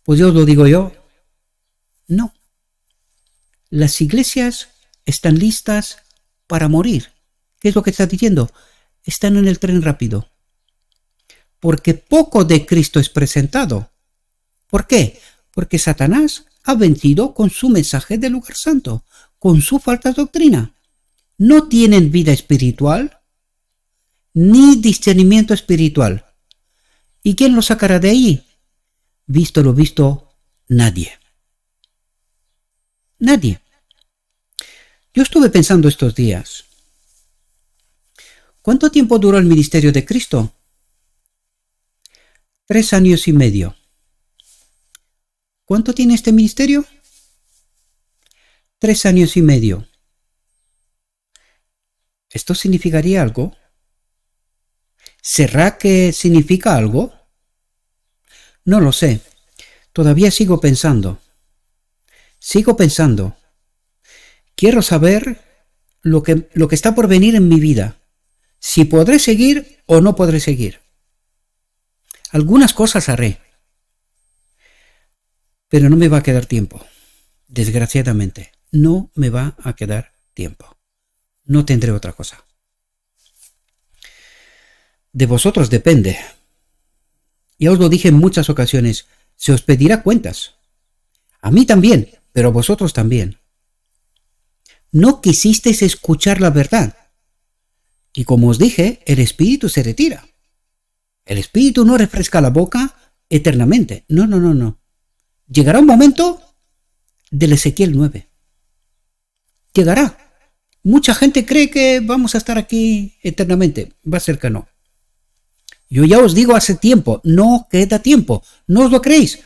Pues yo os lo digo yo, no. Las iglesias están listas para morir. ¿Qué es lo que está diciendo? Están en el tren rápido. Porque poco de Cristo es presentado. ¿Por qué? Porque Satanás ha vencido con su mensaje del lugar santo, con su falsa doctrina. No tienen vida espiritual ni discernimiento espiritual. ¿Y quién lo sacará de ahí? Visto lo visto, nadie. Nadie. Yo estuve pensando estos días, ¿cuánto tiempo duró el ministerio de Cristo? 3 años y medio. ¿Cuánto tiene este ministerio? 3 años y medio. ¿Esto significaría algo? ¿Será que significa algo? No lo sé. Todavía sigo pensando. Quiero saber lo que está por venir en mi vida. Si podré seguir o no podré seguir. Algunas cosas haré. Pero no me va a quedar tiempo. Desgraciadamente, no me va a quedar tiempo. No tendré otra cosa. De vosotros depende. Ya os lo dije en muchas ocasiones, se os pedirá cuentas. A mí también, pero a vosotros también. No quisisteis escuchar la verdad. Y como os dije, el espíritu se retira. El espíritu no refresca la boca eternamente. No. Llegará un momento del Ezequiel 9. Llegará. Mucha gente cree que vamos a estar aquí eternamente. Va a ser que no. Yo ya os digo hace tiempo, no queda tiempo. ¿No os lo creéis?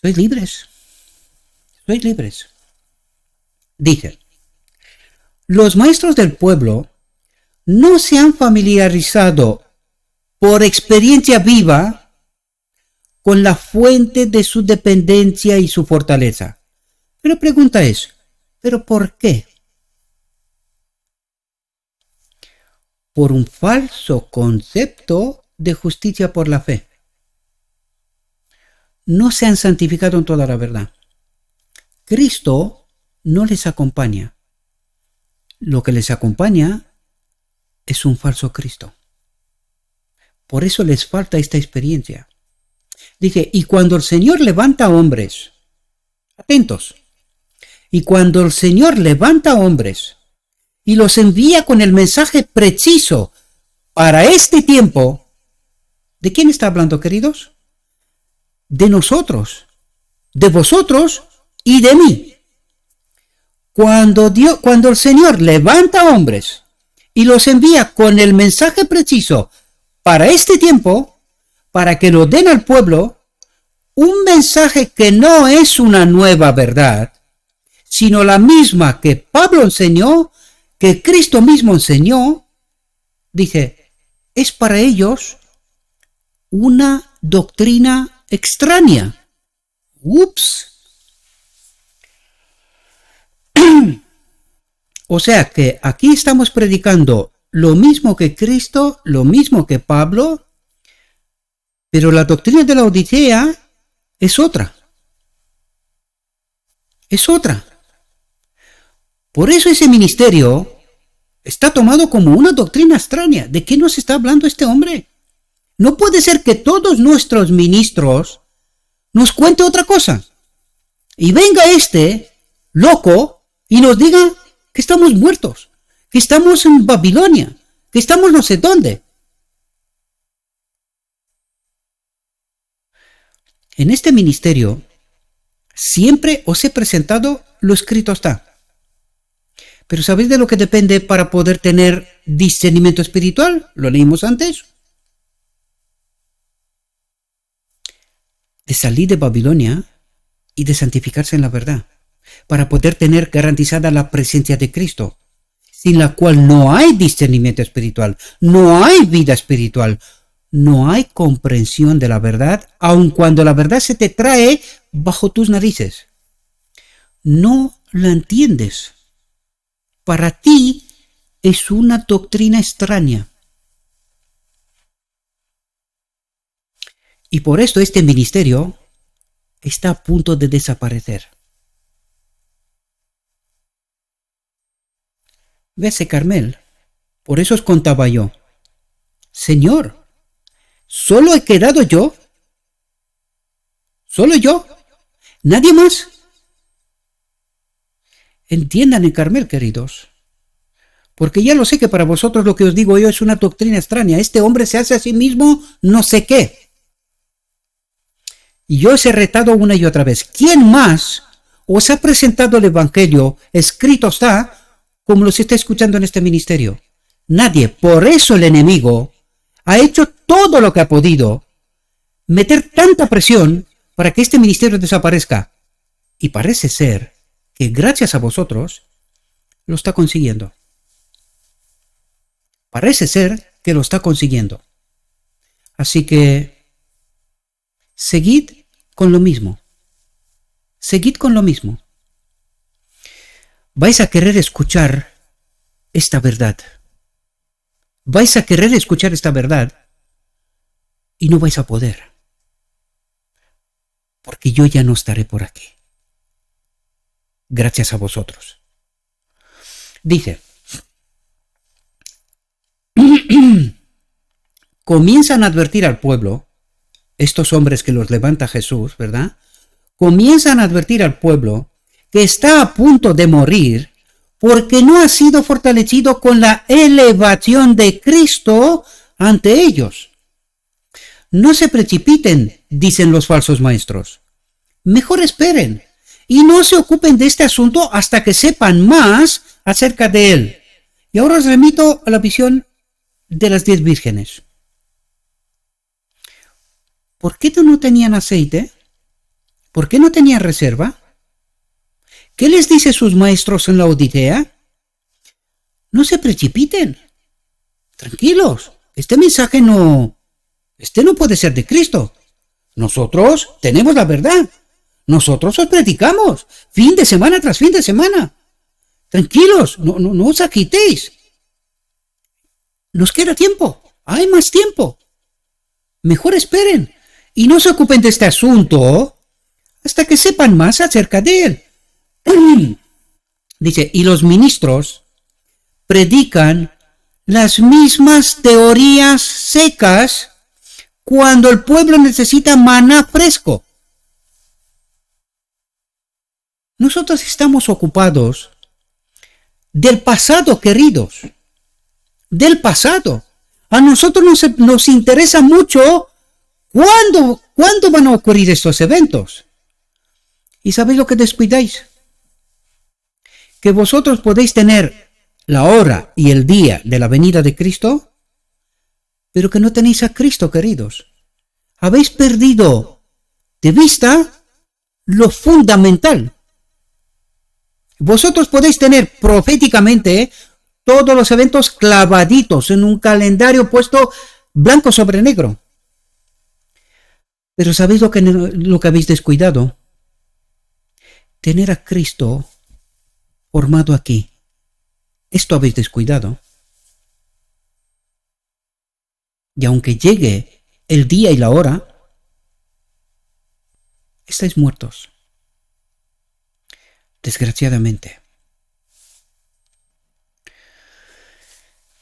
Sois libres. Dice, los maestros del pueblo no se han familiarizado por experiencia viva con la fuente de su dependencia y su fortaleza. Pero pregunta es, ¿pero por qué? Por un falso concepto de justicia por la fe. No se han santificado en toda la verdad. Cristo no les acompaña. Lo que les acompaña es un falso Cristo. Por eso les falta esta experiencia. Dice, y cuando el Señor levanta hombres, atentos, y cuando el Señor levanta hombres y los envía con el mensaje preciso para este tiempo, ¿de quién está hablando, queridos? De nosotros. de vosotros y de mí. Cuando el Señor levanta hombres y los envía con el mensaje preciso para este tiempo, para que lo den al pueblo, un mensaje que no es una nueva verdad, sino la misma que Pablo enseñó, que Cristo mismo enseñó, dice, es para ellos una doctrina extraña. Ups. O sea que aquí estamos predicando lo mismo que Cristo, lo mismo que Pablo, pero la doctrina de la Odisea es otra. Es otra. Por eso ese ministerio está tomado como una doctrina extraña. ¿De qué nos está hablando este hombre? No puede ser que todos nuestros ministros nos cuente otra cosa. Y venga este loco y nos diga que estamos muertos, que estamos en Babilonia, que estamos no sé dónde. En este ministerio siempre os he presentado lo escrito está. Pero ¿sabéis de lo que depende para poder tener discernimiento espiritual? Lo leímos antes. De salir de Babilonia y de santificarse en la verdad, para poder tener garantizada la presencia de Cristo, sin la cual no hay discernimiento espiritual, no hay vida espiritual, no hay comprensión de la verdad, aun cuando la verdad se te trae bajo tus narices. No la entiendes. Para ti es una doctrina extraña. Y por esto este ministerio está a punto de desaparecer. Vese, Carmel, por eso os contaba yo. Señor, ¿solo he quedado yo? ¿Solo yo? ¿Nadie más? Entiendan, Carmel, queridos, porque ya lo sé que para vosotros lo que os digo yo es una doctrina extraña. Este hombre se hace a sí mismo no sé qué. Y yo os he retado una y otra vez. ¿Quién más os ha presentado el Evangelio escrito está como los está escuchando en este ministerio? Nadie. Por eso el enemigo ha hecho todo lo que ha podido, meter tanta presión para que este ministerio desaparezca. Y parece ser que gracias a vosotros lo está consiguiendo. Parece ser que lo está consiguiendo. Así que seguid con lo mismo. Seguid con lo mismo. Vais a querer escuchar esta verdad. Vais a querer escuchar esta verdad y no vais a poder. Porque yo ya no estaré por aquí. Gracias a vosotros. Dice, comienzan a advertir al pueblo, estos hombres que los levanta Jesús, ¿verdad? Comienzan a advertir al pueblo que está a punto de morir porque no ha sido fortalecido con la elevación de Cristo ante ellos. No se precipiten, dicen los falsos maestros. Mejor esperen y no se ocupen de este asunto hasta que sepan más acerca de él. Y ahora os remito a la visión de las 10 vírgenes. ¿Por qué no tenían aceite? ¿Por qué no tenían reserva? ¿Qué les dice sus maestros en la Odisea? No se precipiten. Tranquilos. Este mensaje no puede ser de Cristo. Nosotros tenemos la verdad. Nosotros os predicamos. Fin de semana tras fin de semana. Tranquilos. No os agitéis. Nos queda tiempo. Hay más tiempo. Mejor esperen. Y no se ocupen de este asunto hasta que sepan más acerca de él. Dice, y los ministros predican las mismas teorías secas cuando el pueblo necesita maná fresco. Nosotros estamos ocupados del pasado, queridos. Del pasado. A nosotros nos interesa mucho cuándo van a ocurrir estos eventos. ¿Y sabéis lo que descuidáis? Que vosotros podéis tener la hora y el día de la venida de Cristo, pero que no tenéis a Cristo, queridos. Habéis perdido de vista lo fundamental. Vosotros podéis tener proféticamente todos los eventos clavaditos en un calendario puesto blanco sobre negro. Pero ¿sabéis lo que habéis descuidado? Tener a Cristo formado aquí. Esto habéis descuidado. Y aunque llegue el día y la hora, estáis muertos. Desgraciadamente.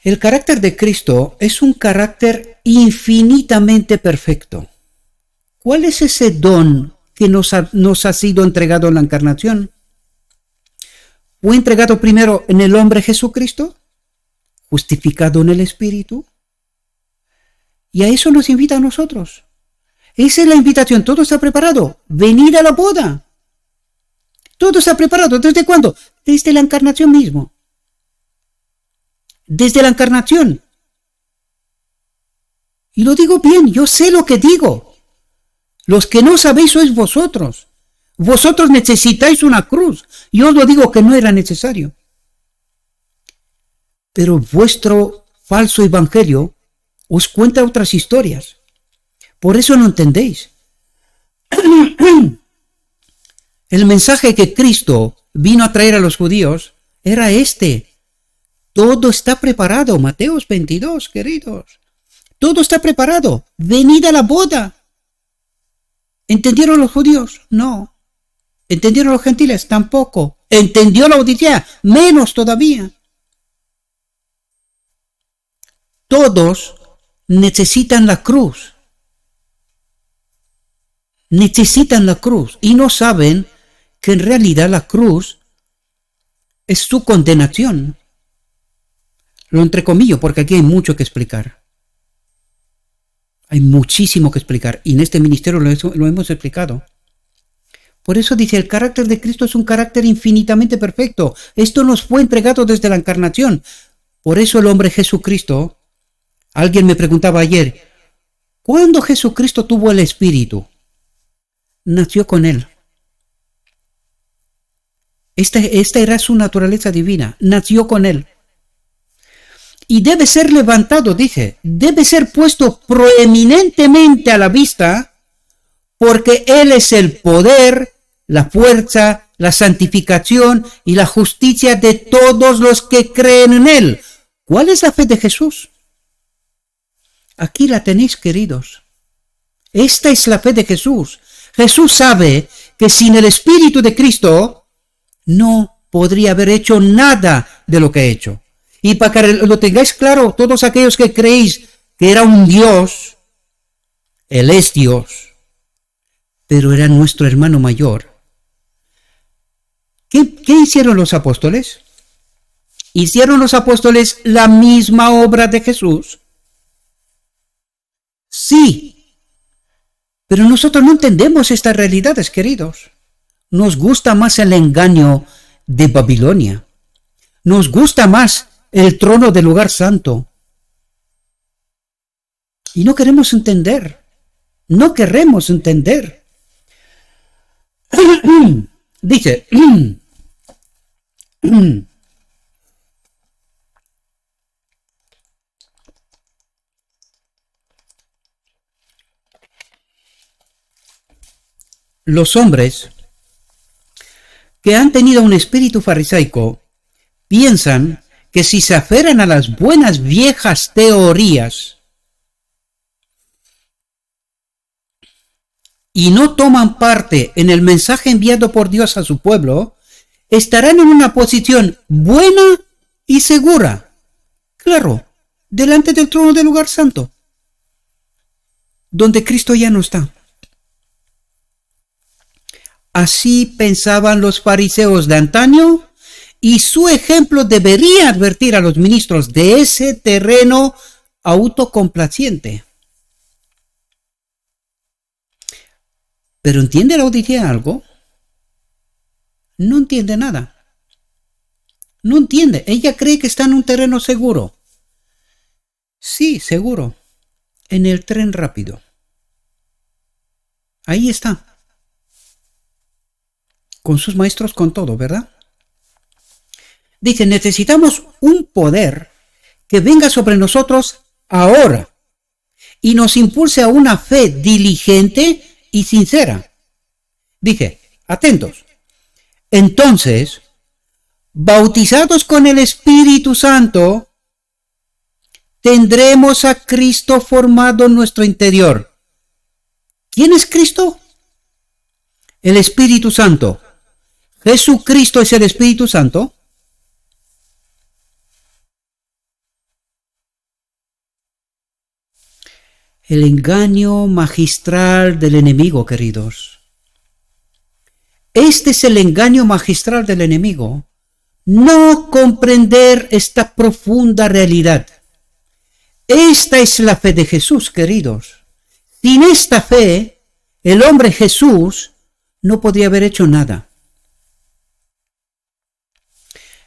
El carácter de Cristo es un carácter infinitamente perfecto. ¿Cuál es ese don que nos ha sido entregado en la encarnación? ¿Fue entregado primero en el hombre Jesucristo? ¿Justificado en el Espíritu? Y a eso nos invita a nosotros. Esa es la invitación. Todo está preparado. Venid a la boda. Todo está preparado. ¿Desde cuándo? Desde la encarnación mismo. Desde la encarnación. Y lo digo bien, yo sé lo que digo. Los que no sabéis sois vosotros. Vosotros necesitáis una cruz. Yo os lo digo que no era necesario. Pero vuestro falso evangelio os cuenta otras historias. Por eso no entendéis. El mensaje que Cristo vino a traer a los judíos era este. Todo está preparado. Mateos 22, queridos. Todo está preparado. Venid a la boda. ¿Entendieron los judíos? No. ¿Entendieron los gentiles? Tampoco. ¿Entendió la Odisea? Menos todavía. Todos necesitan la cruz. Necesitan la cruz y no saben que en realidad la cruz es su condenación. Lo entrecomillo porque aquí hay mucho que explicar. Hay muchísimo que explicar y en este ministerio lo hemos explicado. Por eso dice, el carácter de Cristo es un carácter infinitamente perfecto. Esto nos fue entregado desde la encarnación. Por eso el hombre Jesucristo, alguien me preguntaba ayer, ¿cuándo Jesucristo tuvo el Espíritu? Nació con él. Esta era su naturaleza divina. Nació con él. Y debe ser levantado, dice, debe ser puesto proeminentemente a la vista, porque él es el poder, la fuerza, la santificación y la justicia de todos los que creen en él. ¿Cuál es la fe de Jesús? Aquí la tenéis, queridos. Esta es la fe de Jesús. Jesús sabe que sin el Espíritu de Cristo no podría haber hecho nada de lo que ha hecho. Y para que lo tengáis claro, todos aquellos que creéis que era un Dios, Él es Dios, pero era nuestro hermano mayor. ¿Qué hicieron los apóstoles? ¿Hicieron los apóstoles la misma obra de Jesús? Sí, pero nosotros no entendemos estas realidades, queridos. Nos gusta más el engaño de Babilonia. Nos gusta más el trono del lugar santo. Y no queremos entender. No queremos entender. Dice, los hombres que han tenido un espíritu farisaico piensan que si se aferran a las buenas viejas teorías y no toman parte en el mensaje enviado por Dios a su pueblo, estarán en una posición buena y segura, claro, delante del trono del lugar santo, donde Cristo ya no está. Así pensaban los fariseos de antaño, y su ejemplo debería advertir a los ministros de ese terreno autocomplaciente. Pero ¿entiende la Odisea algo? no entiende nada. No entiende. Ella cree que está en un terreno seguro. Sí, seguro. En el tren rápido. Ahí está. Con sus maestros, con todo, ¿verdad? Dice, necesitamos un poder que venga sobre nosotros ahora y nos impulse a una fe diligente y sincera. Dije, atentos. Entonces, bautizados con el Espíritu Santo, tendremos a Cristo formado en nuestro interior. ¿Quién es Cristo? El Espíritu Santo. ¿Jesucristo es el Espíritu Santo? El engaño magistral del enemigo, queridos. Este es el engaño magistral del enemigo. No comprender esta profunda realidad. Esta es la fe de Jesús, queridos. Sin esta fe, el hombre Jesús no podría haber hecho nada.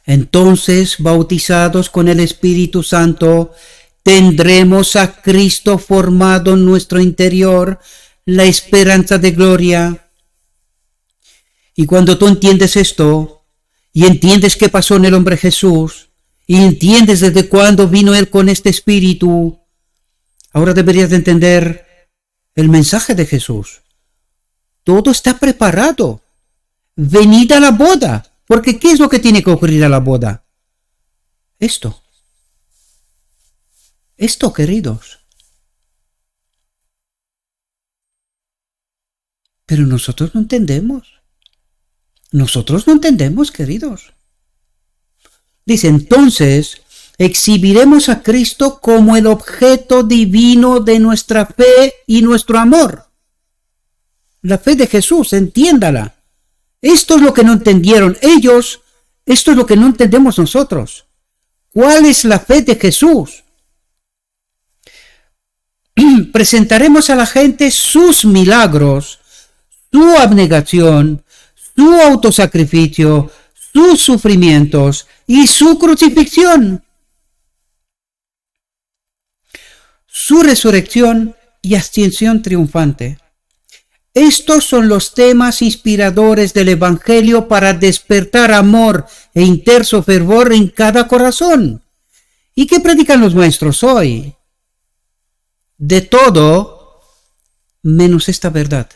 Entonces, bautizados con el Espíritu Santo, tendremos a Cristo formado en nuestro interior, la esperanza de gloria. Y cuando tú entiendes esto, y entiendes qué pasó en el hombre Jesús, y entiendes desde cuándo vino Él con este Espíritu, ahora deberías de entender el mensaje de Jesús. Todo está preparado. Venid a la boda. Porque ¿qué es lo que tiene que ocurrir a la boda? Esto, queridos. Pero nosotros no entendemos. Nosotros no entendemos, queridos. Dice, entonces, exhibiremos a Cristo como el objeto divino de nuestra fe y nuestro amor. La fe de Jesús, entiéndala. Esto es lo que no entendieron ellos, esto es lo que no entendemos nosotros. ¿Cuál es la fe de Jesús? Presentaremos a la gente sus milagros, su abnegación, su autosacrificio, sus sufrimientos y su crucifixión, su resurrección y ascensión triunfante. Estos son los temas inspiradores del Evangelio para despertar amor e intenso fervor en cada corazón. ¿Y qué predican los maestros hoy? De todo, menos esta verdad.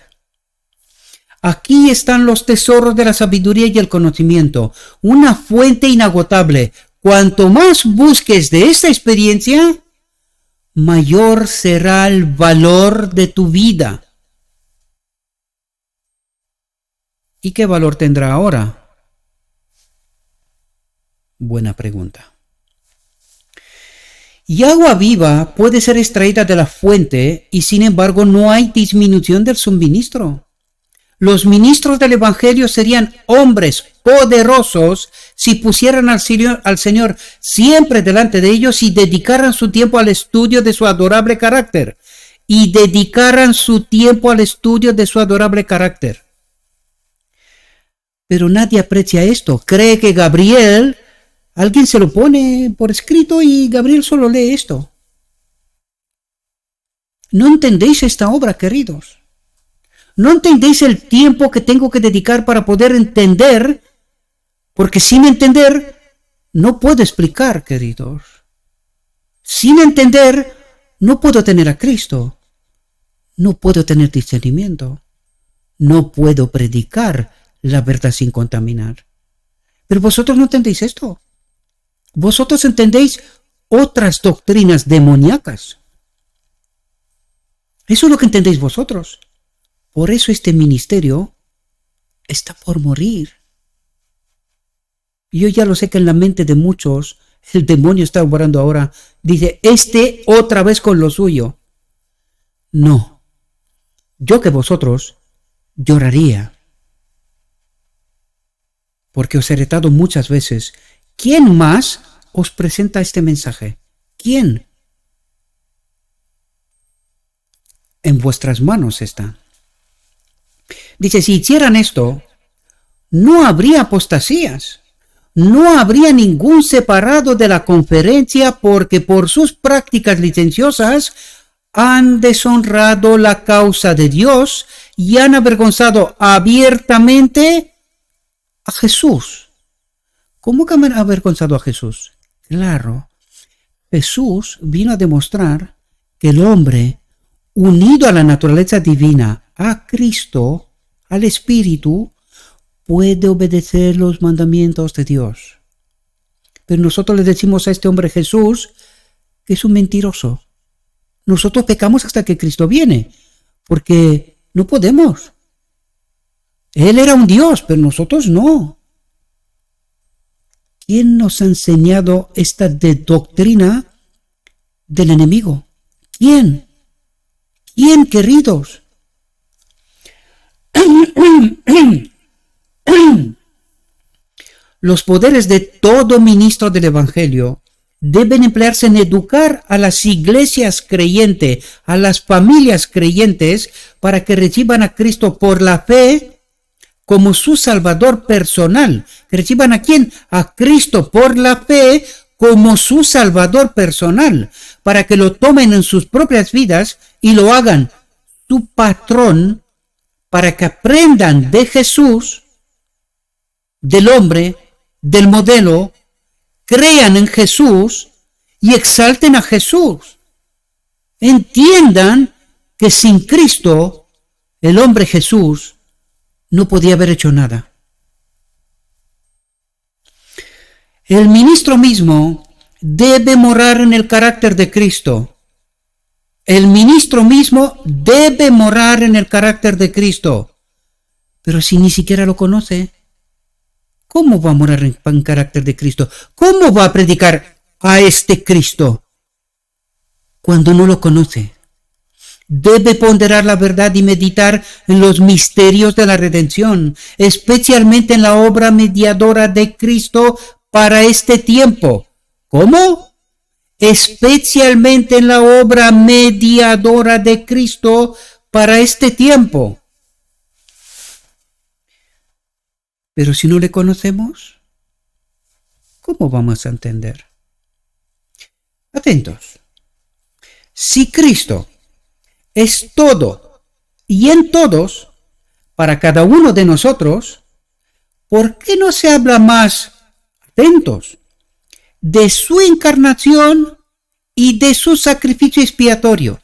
Aquí están los tesoros de la sabiduría y el conocimiento, una fuente inagotable. Cuanto más busques de esta experiencia, mayor será el valor de tu vida. ¿Y qué valor tendrá ahora? Buena pregunta. Y agua viva puede ser extraída de la fuente y sin embargo no hay disminución del suministro. Los ministros del Evangelio serían hombres poderosos si pusieran al Señor siempre delante de ellos y dedicaran su tiempo al estudio de su adorable carácter. Pero nadie aprecia esto. Cree que Gabriel, alguien se lo pone por escrito y Gabriel solo lee esto. No entendéis esta obra, queridos. No entendéis el tiempo que tengo que dedicar para poder entender, porque sin entender no puedo explicar, queridos. Sin entender no puedo tener a Cristo. No puedo tener discernimiento. No puedo predicar la verdad sin contaminar. Pero vosotros no entendéis esto. Vosotros entendéis otras doctrinas demoníacas. Eso es lo que entendéis vosotros. Por eso este ministerio está por morir. Yo ya lo sé que en la mente de muchos el demonio está obrando ahora. Dice, otra vez con lo suyo. No. Yo que vosotros lloraría. Porque os he retado muchas veces. ¿Quién más os presenta este mensaje? ¿Quién? En vuestras manos está. Dice, si hicieran esto, no habría apostasías. No habría ningún separado de la conferencia porque por sus prácticas licenciosas han deshonrado la causa de Dios y han avergonzado abiertamente a Jesús. ¿Cómo que han avergonzado a Jesús? Claro, Jesús vino a demostrar que el hombre, unido a la naturaleza divina, a Cristo, al Espíritu, puede obedecer los mandamientos de Dios. Pero nosotros le decimos a este hombre Jesús que es un mentiroso. Nosotros pecamos hasta que Cristo viene, porque no podemos. Él era un Dios, pero nosotros no. ¿Quién nos ha enseñado esta doctrina del enemigo? ¿Quién? ¿Quién, queridos? Los poderes de todo ministro del Evangelio deben emplearse en educar a las iglesias creyentes, a las familias creyentes, para que reciban a Cristo por la fe como su Salvador personal. ¿Que reciban a quién? A Cristo por la fe como su Salvador personal, para que lo tomen en sus propias vidas y lo hagan su patrón, para que aprendan de Jesús, del hombre, del modelo, crean en Jesús y exalten a Jesús. Entiendan que sin Cristo, el hombre Jesús no podía haber hecho nada. El ministro mismo debe morar en el carácter de Cristo. El ministro mismo debe morar en el carácter de Cristo. Pero si ni siquiera lo conoce, ¿cómo va a morar en carácter de Cristo? ¿Cómo va a predicar a este Cristo cuando no lo conoce? Debe ponderar la verdad y meditar en los misterios de la redención, especialmente en la obra mediadora de Cristo para este tiempo. ¿Cómo? Especialmente en la obra mediadora de Cristo para este tiempo. Pero si no le conocemos, ¿cómo vamos a entender? Atentos. Si Cristo es todo y en todos para cada uno de nosotros, ¿por qué no se habla más, atentos, de su encarnación y de su sacrificio expiatorio?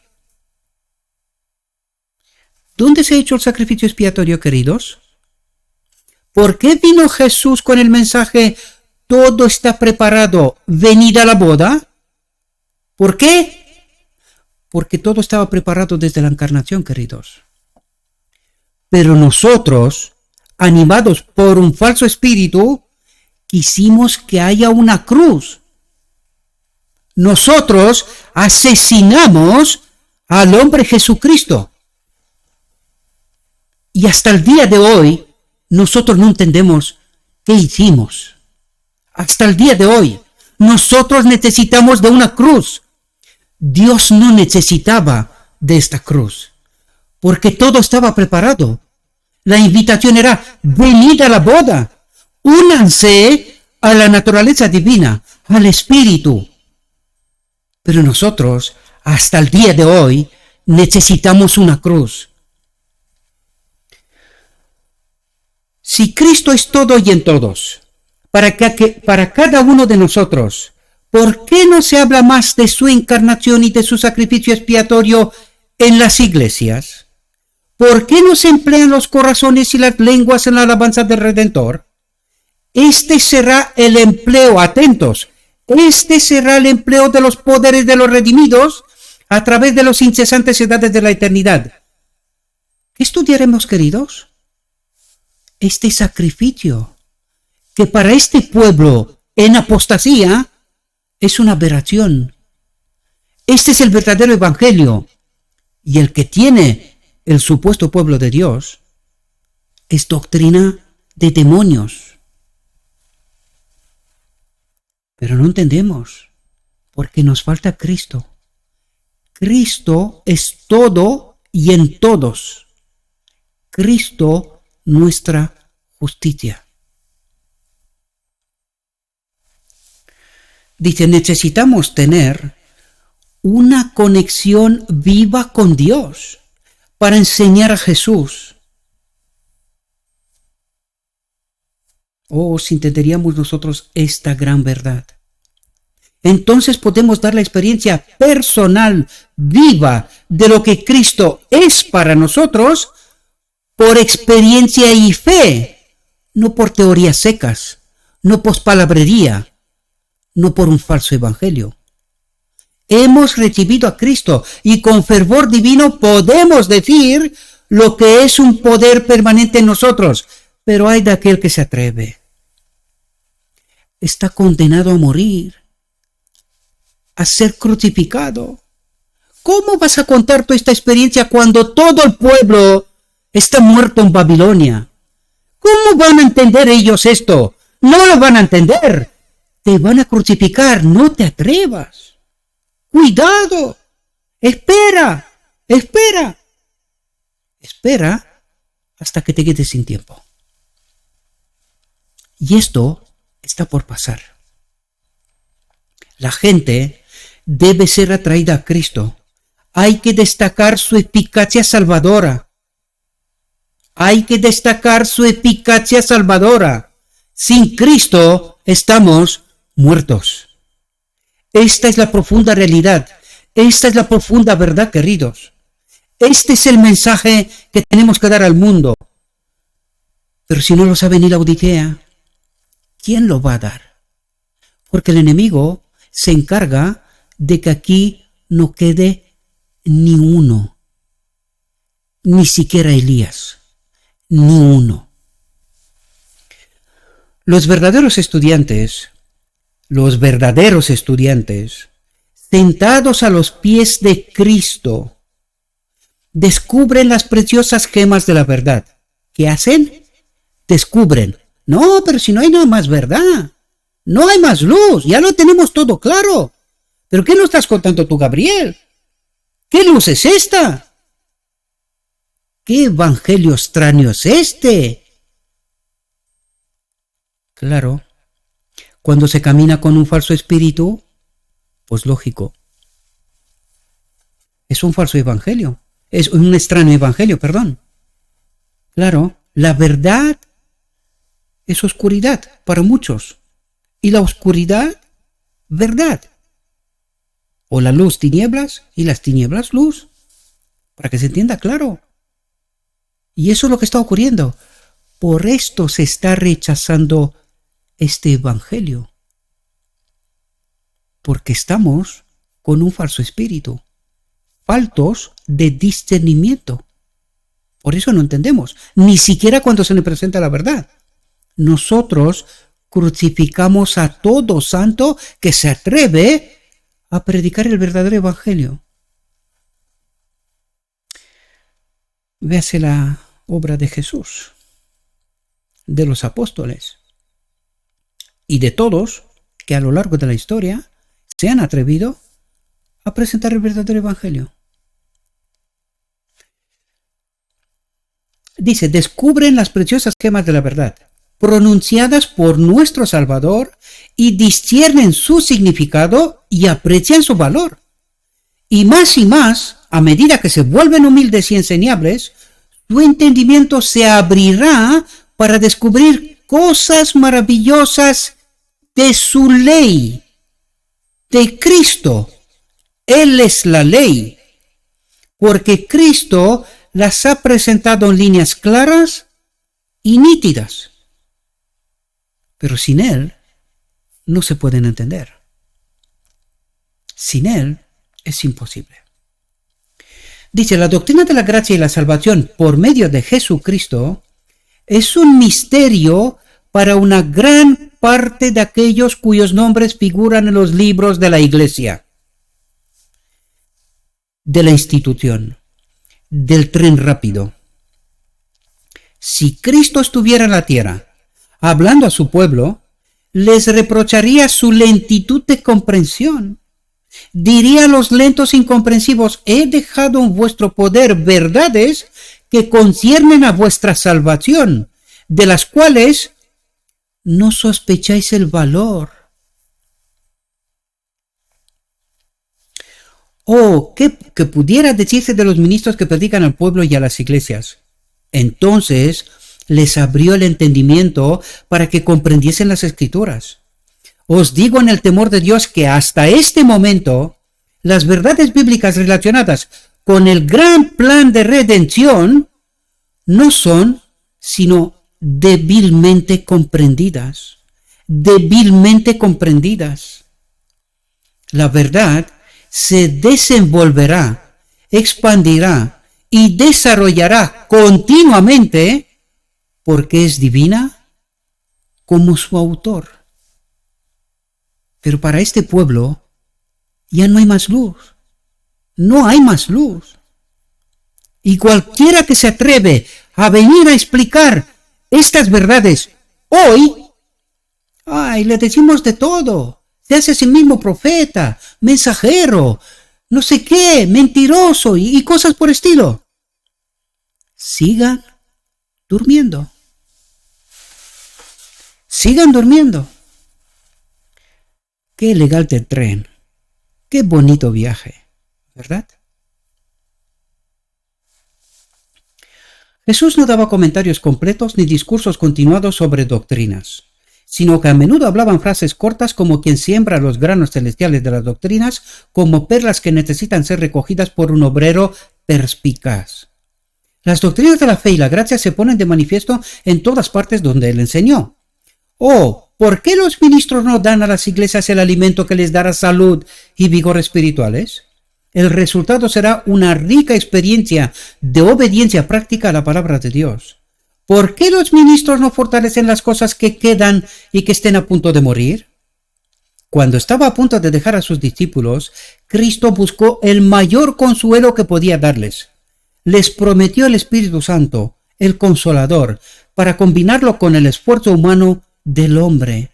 ¿Dónde se ha hecho el sacrificio expiatorio, queridos? ¿Por qué vino Jesús con el mensaje, todo está preparado, venid a la boda? ¿Por qué? Porque todo estaba preparado desde la encarnación, queridos. Pero nosotros, animados por un falso espíritu, quisimos que haya una cruz. Nosotros asesinamos al hombre Jesucristo. Y hasta el día de hoy, nosotros no entendemos qué hicimos. Hasta el día de hoy, nosotros necesitamos de una cruz. Dios no necesitaba de esta cruz, porque todo estaba preparado. La invitación era, venid a la boda, únanse a la naturaleza divina, al Espíritu. Pero nosotros, hasta el día de hoy, necesitamos una cruz. Si Cristo es todo y en todos, para cada uno de nosotros, ¿por qué no se habla más de su encarnación y de su sacrificio expiatorio en las iglesias? ¿Por qué no se emplean los corazones y las lenguas en la alabanza del Redentor? Este será el empleo, atentos, este será el empleo de los poderes de los redimidos a través de los incesantes edades de la eternidad. ¿Qué estudiaremos, queridos? Este sacrificio, que para este pueblo en apostasía es una aberración. Este es el verdadero evangelio, y el que tiene el supuesto pueblo de Dios es doctrina de demonios. Pero no entendemos, porque nos falta Cristo. Cristo es todo y en todos. Cristo, nuestra justicia. Dice, necesitamos tener una conexión viva con Dios para enseñar a Jesús. Si entenderíamos nosotros esta gran verdad, entonces podemos dar la experiencia personal, viva, de lo que Cristo es para nosotros, por experiencia y fe, no por teorías secas, no por palabrería, no por un falso evangelio. Hemos recibido a Cristo y con fervor divino podemos decir lo que es un poder permanente en nosotros, pero hay de aquel que se atreve. Está condenado a morir, a ser crucificado. ¿Cómo vas a contar toda esta experiencia cuando todo el pueblo está muerto en Babilonia? ¿Cómo van a entender ellos esto? No lo van a entender. Te van a crucificar, no te atrevas. Cuidado. Espera hasta que te quedes sin tiempo. Y esto está por pasar. La gente debe ser atraída a Cristo. Hay que destacar su eficacia salvadora. Sin Cristo estamos muertos. Esta es la profunda realidad. Esta es la profunda verdad, queridos. Este es el mensaje que tenemos que dar al mundo. Pero si no lo sabe ni la Odisea, ¿quién lo va a dar? Porque el enemigo se encarga de que aquí no quede ni uno, ni siquiera Elías, ni uno. Los verdaderos estudiantes, sentados a los pies de Cristo, descubren las preciosas gemas de la verdad. ¿Qué hacen? Descubren. No, pero si no hay nada más verdad, no hay más luz, ya lo tenemos todo claro. ¿Pero qué nos estás contando tú, Gabriel? ¿Qué luz es esta? ¿Qué evangelio extraño es este? Claro, cuando se camina con un falso espíritu, pues lógico. Es un falso evangelio, es un extraño evangelio, perdón. Claro, la verdad es oscuridad para muchos. Y la oscuridad, verdad. O la luz, tinieblas, y las tinieblas, luz. Para que se entienda claro. Y eso es lo que está ocurriendo. Por esto se está rechazando este evangelio. Porque estamos con un falso espíritu. Faltos de discernimiento. Por eso no entendemos. Ni siquiera cuando se nos presenta la verdad. Nosotros crucificamos a todo santo que se atreve a predicar el verdadero evangelio. Véase la obra de Jesús, de los apóstoles y de todos que a lo largo de la historia se han atrevido a presentar el verdadero evangelio. Dice, descubren las preciosas gemas de la verdad, pronunciadas por nuestro Salvador, y disciernen su significado y aprecian su valor. Y más, a medida que se vuelven humildes y enseñables, su entendimiento se abrirá para descubrir cosas maravillosas de su ley, de Cristo. Él es la ley, porque Cristo las ha presentado en líneas claras y nítidas. Pero sin Él no se pueden entender. Sin Él es imposible. Dice, la doctrina de la gracia y la salvación por medio de Jesucristo es un misterio para una gran parte de aquellos cuyos nombres figuran en los libros de la Iglesia, de la institución, del tren rápido. Si Cristo estuviera en la tierra, hablando a su pueblo, les reprocharía su lentitud de comprensión. Diría a los lentos incomprensivos, he dejado en vuestro poder verdades que conciernen a vuestra salvación, de las cuales no sospecháis el valor. Que pudiera decirse de los ministros que predican al pueblo y a las iglesias. Entonces les abrió el entendimiento para que comprendiesen las escrituras. Os digo en el temor de Dios que hasta este momento las verdades bíblicas relacionadas con el gran plan de redención no son sino débilmente comprendidas. Débilmente comprendidas. La verdad se desenvolverá, expandirá y desarrollará continuamente porque es divina como su autor. Pero para este pueblo ya no hay más luz. No hay más luz. Y cualquiera que se atreve a venir a explicar estas verdades hoy, le decimos de todo. Se hace a sí mismo profeta, mensajero, no sé qué, mentiroso y cosas por estilo. Sigan durmiendo. Sigan durmiendo. Qué elegante tren. Qué bonito viaje, ¿verdad? Jesús no daba comentarios completos ni discursos continuados sobre doctrinas, sino que a menudo hablaban frases cortas como quien siembra los granos celestiales de las doctrinas como perlas que necesitan ser recogidas por un obrero perspicaz. Las doctrinas de la fe y la gracia se ponen de manifiesto en todas partes donde él enseñó. ¿Por qué los ministros no dan a las iglesias el alimento que les dará salud y vigor espirituales? El resultado será una rica experiencia de obediencia práctica a la palabra de Dios. ¿Por qué los ministros no fortalecen las cosas que quedan y que estén a punto de morir? Cuando estaba a punto de dejar a sus discípulos, Cristo buscó el mayor consuelo que podía darles. Les prometió el Espíritu Santo, el Consolador, para combinarlo con el esfuerzo humano del hombre.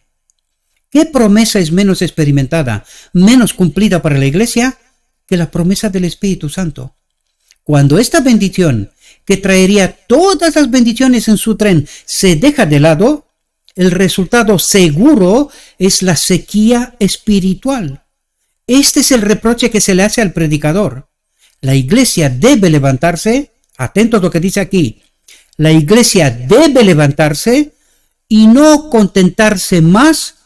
¿Qué promesa es menos experimentada, menos cumplida para la iglesia que la promesa del Espíritu Santo? Cuando esta bendición, que traería todas las bendiciones en su tren, se deja de lado, el resultado seguro es la sequía espiritual. Este es el reproche que se le hace al predicador. La iglesia debe levantarse, atentos a lo que dice aquí, la iglesia debe levantarse y no contentarse más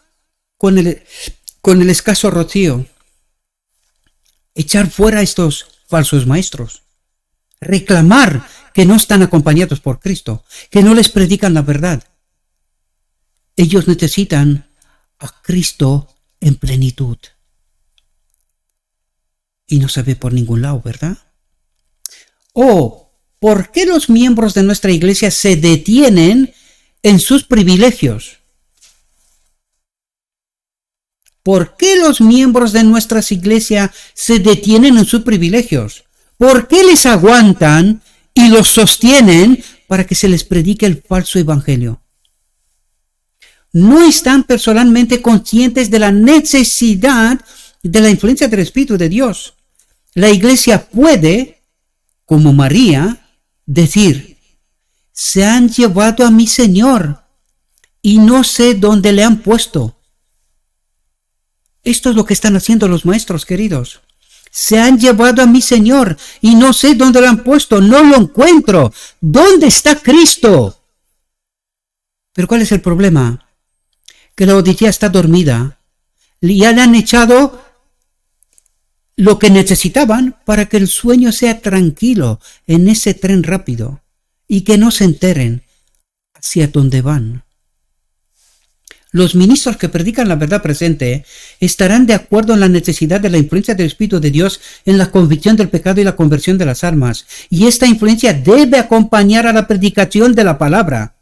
con el escaso rocío. Echar fuera a estos falsos maestros. Reclamar que no están acompañados por Cristo, que no les predican la verdad. Ellos necesitan a Cristo en plenitud. Y no se ve por ningún lado, ¿verdad? ¿Por qué los miembros de nuestra iglesia se detienen en sus privilegios? ¿Por qué los miembros de nuestras iglesias se detienen en sus privilegios? ¿Por qué les aguantan y los sostienen para que se les predique el falso evangelio? No están personalmente conscientes de la necesidad de la influencia del Espíritu de Dios. La iglesia puede, como María, decir: se han llevado a mi Señor y no sé dónde le han puesto. Esto es lo que están haciendo los maestros, queridos. Se han llevado a mi Señor y no sé dónde lo han puesto, no lo encuentro. ¿Dónde está Cristo? Pero ¿cuál es el problema? Que la Odisea está dormida. Ya le han echado lo que necesitaban para que el sueño sea tranquilo en ese tren rápido y que no se enteren hacia dónde van. Los ministros que predican la verdad presente estarán de acuerdo en la necesidad de la influencia del Espíritu de Dios en la convicción del pecado y la conversión de las almas. Y esta influencia debe acompañar a la predicación de la palabra.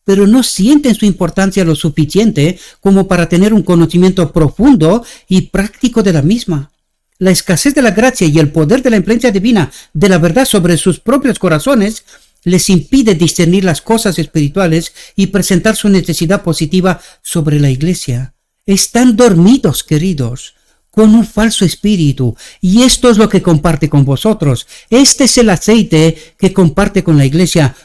Pero no sienten su importancia lo suficiente como para tener un conocimiento profundo y práctico de la misma. La escasez de la gracia y el poder de la influencia divina de la verdad sobre sus propios corazones les impide discernir las cosas espirituales y presentar su necesidad positiva sobre la iglesia. Están dormidos, queridos, con un falso espíritu, y esto es lo que comparte con vosotros. Este es el aceite que comparte con la iglesia.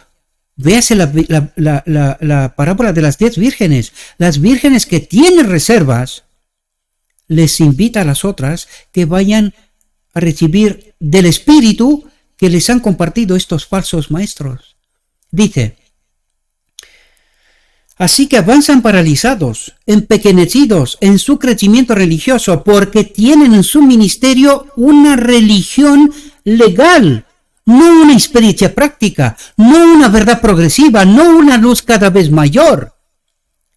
Véase la parábola de las 10 vírgenes. Las vírgenes que tienen reservas, les invita a las otras que vayan a recibir del Espíritu que les han compartido estos falsos maestros. Dice, así que avanzan paralizados, empequeñecidos en su crecimiento religioso, porque tienen en su ministerio una religión legal, no una experiencia práctica, no una verdad progresiva, no una luz cada vez mayor.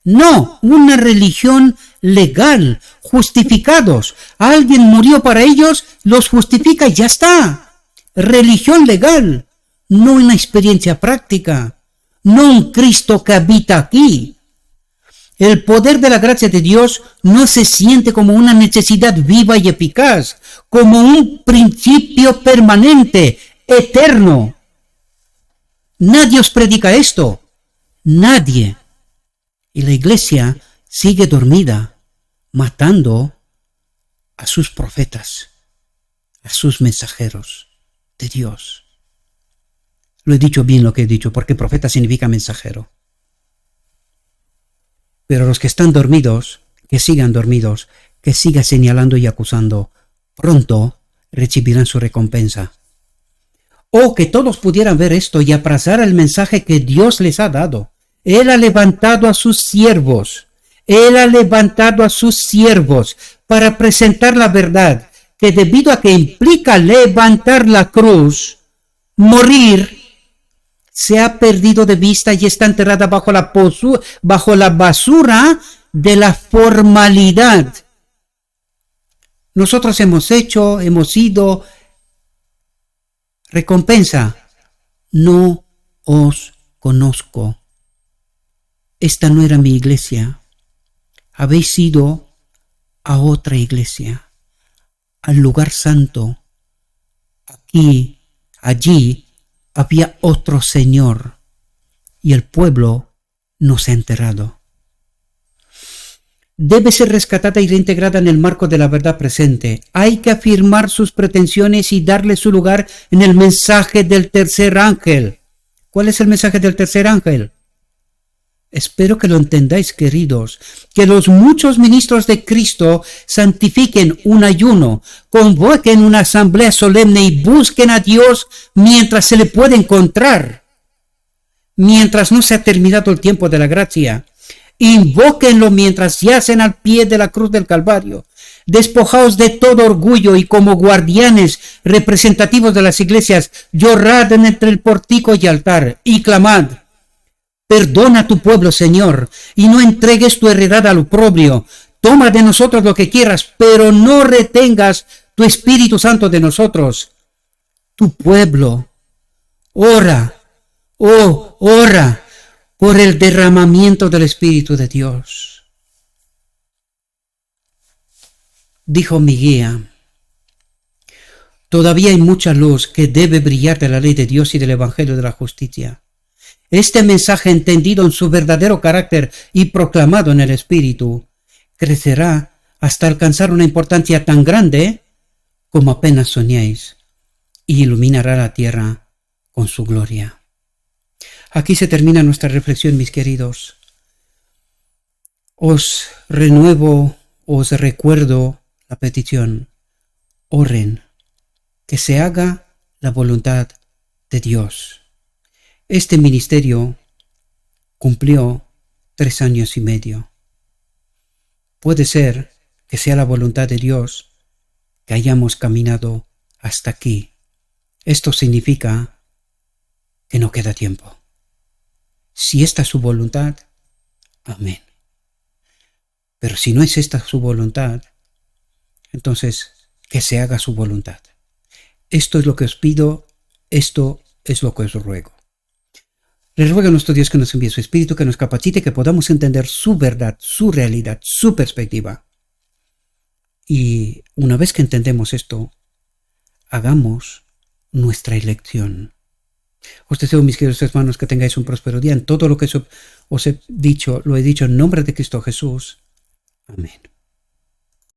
No, una religión legal, justificados. Alguien murió para ellos, los justifica y ya está. Religión legal, no una experiencia práctica, no un Cristo que habita aquí. El poder de la gracia de Dios no se siente como una necesidad viva y eficaz, como un principio permanente, eterno. Nadie os predica esto. Nadie. Y la iglesia sigue dormida, matando a sus profetas, a sus mensajeros de Dios. Lo he dicho bien lo que he dicho, porque profeta significa mensajero. Pero los que están dormidos, que sigan dormidos, que sigan señalando y acusando, pronto recibirán su recompensa. Oh, que todos pudieran ver esto y abrazar el mensaje que Dios les ha dado. Él ha levantado a sus siervos. Él ha levantado a sus siervos para presentar la verdad, que debido a que implica levantar la cruz, morir, se ha perdido de vista y está enterrada bajo la basura de la formalidad. Nosotros hemos sido recompensa. No os conozco. Esta no era mi iglesia. Habéis ido a otra iglesia, al lugar santo. Aquí, allí, había otro Señor y el pueblo no se ha enterrado. Debe ser rescatada y reintegrada en el marco de la verdad presente. Hay que afirmar sus pretensiones y darle su lugar en el mensaje del tercer ángel. ¿Cuál es el mensaje del tercer ángel? Espero que lo entendáis, queridos, que los muchos ministros de Cristo santifiquen un ayuno, convoquen una asamblea solemne y busquen a Dios mientras se le puede encontrar, mientras no se ha terminado el tiempo de la gracia. Invóquenlo mientras yacen al pie de la cruz del Calvario. Despojaos de todo orgullo y como guardianes representativos de las iglesias, llorad entre el pórtico y altar y clamad. Perdona a tu pueblo, Señor, y no entregues tu heredad al oprobio. Toma de nosotros lo que quieras, pero no retengas tu Espíritu Santo de nosotros. Tu pueblo, ora, ora por el derramamiento del Espíritu de Dios. Dijo mi guía, todavía hay mucha luz que debe brillar de la ley de Dios y del Evangelio de la justicia. Este mensaje, entendido en su verdadero carácter y proclamado en el Espíritu, crecerá hasta alcanzar una importancia tan grande como apenas soñáis, y iluminará la tierra con su gloria. Aquí se termina nuestra reflexión, mis queridos. Os recuerdo la petición. Oren, que se haga la voluntad de Dios. Este ministerio cumplió 3 años y medio. Puede ser que sea la voluntad de Dios que hayamos caminado hasta aquí. Esto significa que no queda tiempo. Si esta es su voluntad, amén. Pero si no es esta su voluntad, entonces que se haga su voluntad. Esto es lo que os pido, esto es lo que os ruego. Les ruego a nuestro Dios que nos envíe su Espíritu, que nos capacite, que podamos entender su verdad, su realidad, su perspectiva. Y una vez que entendemos esto, hagamos nuestra elección. Os deseo, mis queridos hermanos, que tengáis un próspero día. En todo lo que os he dicho, lo he dicho en nombre de Cristo Jesús. Amén.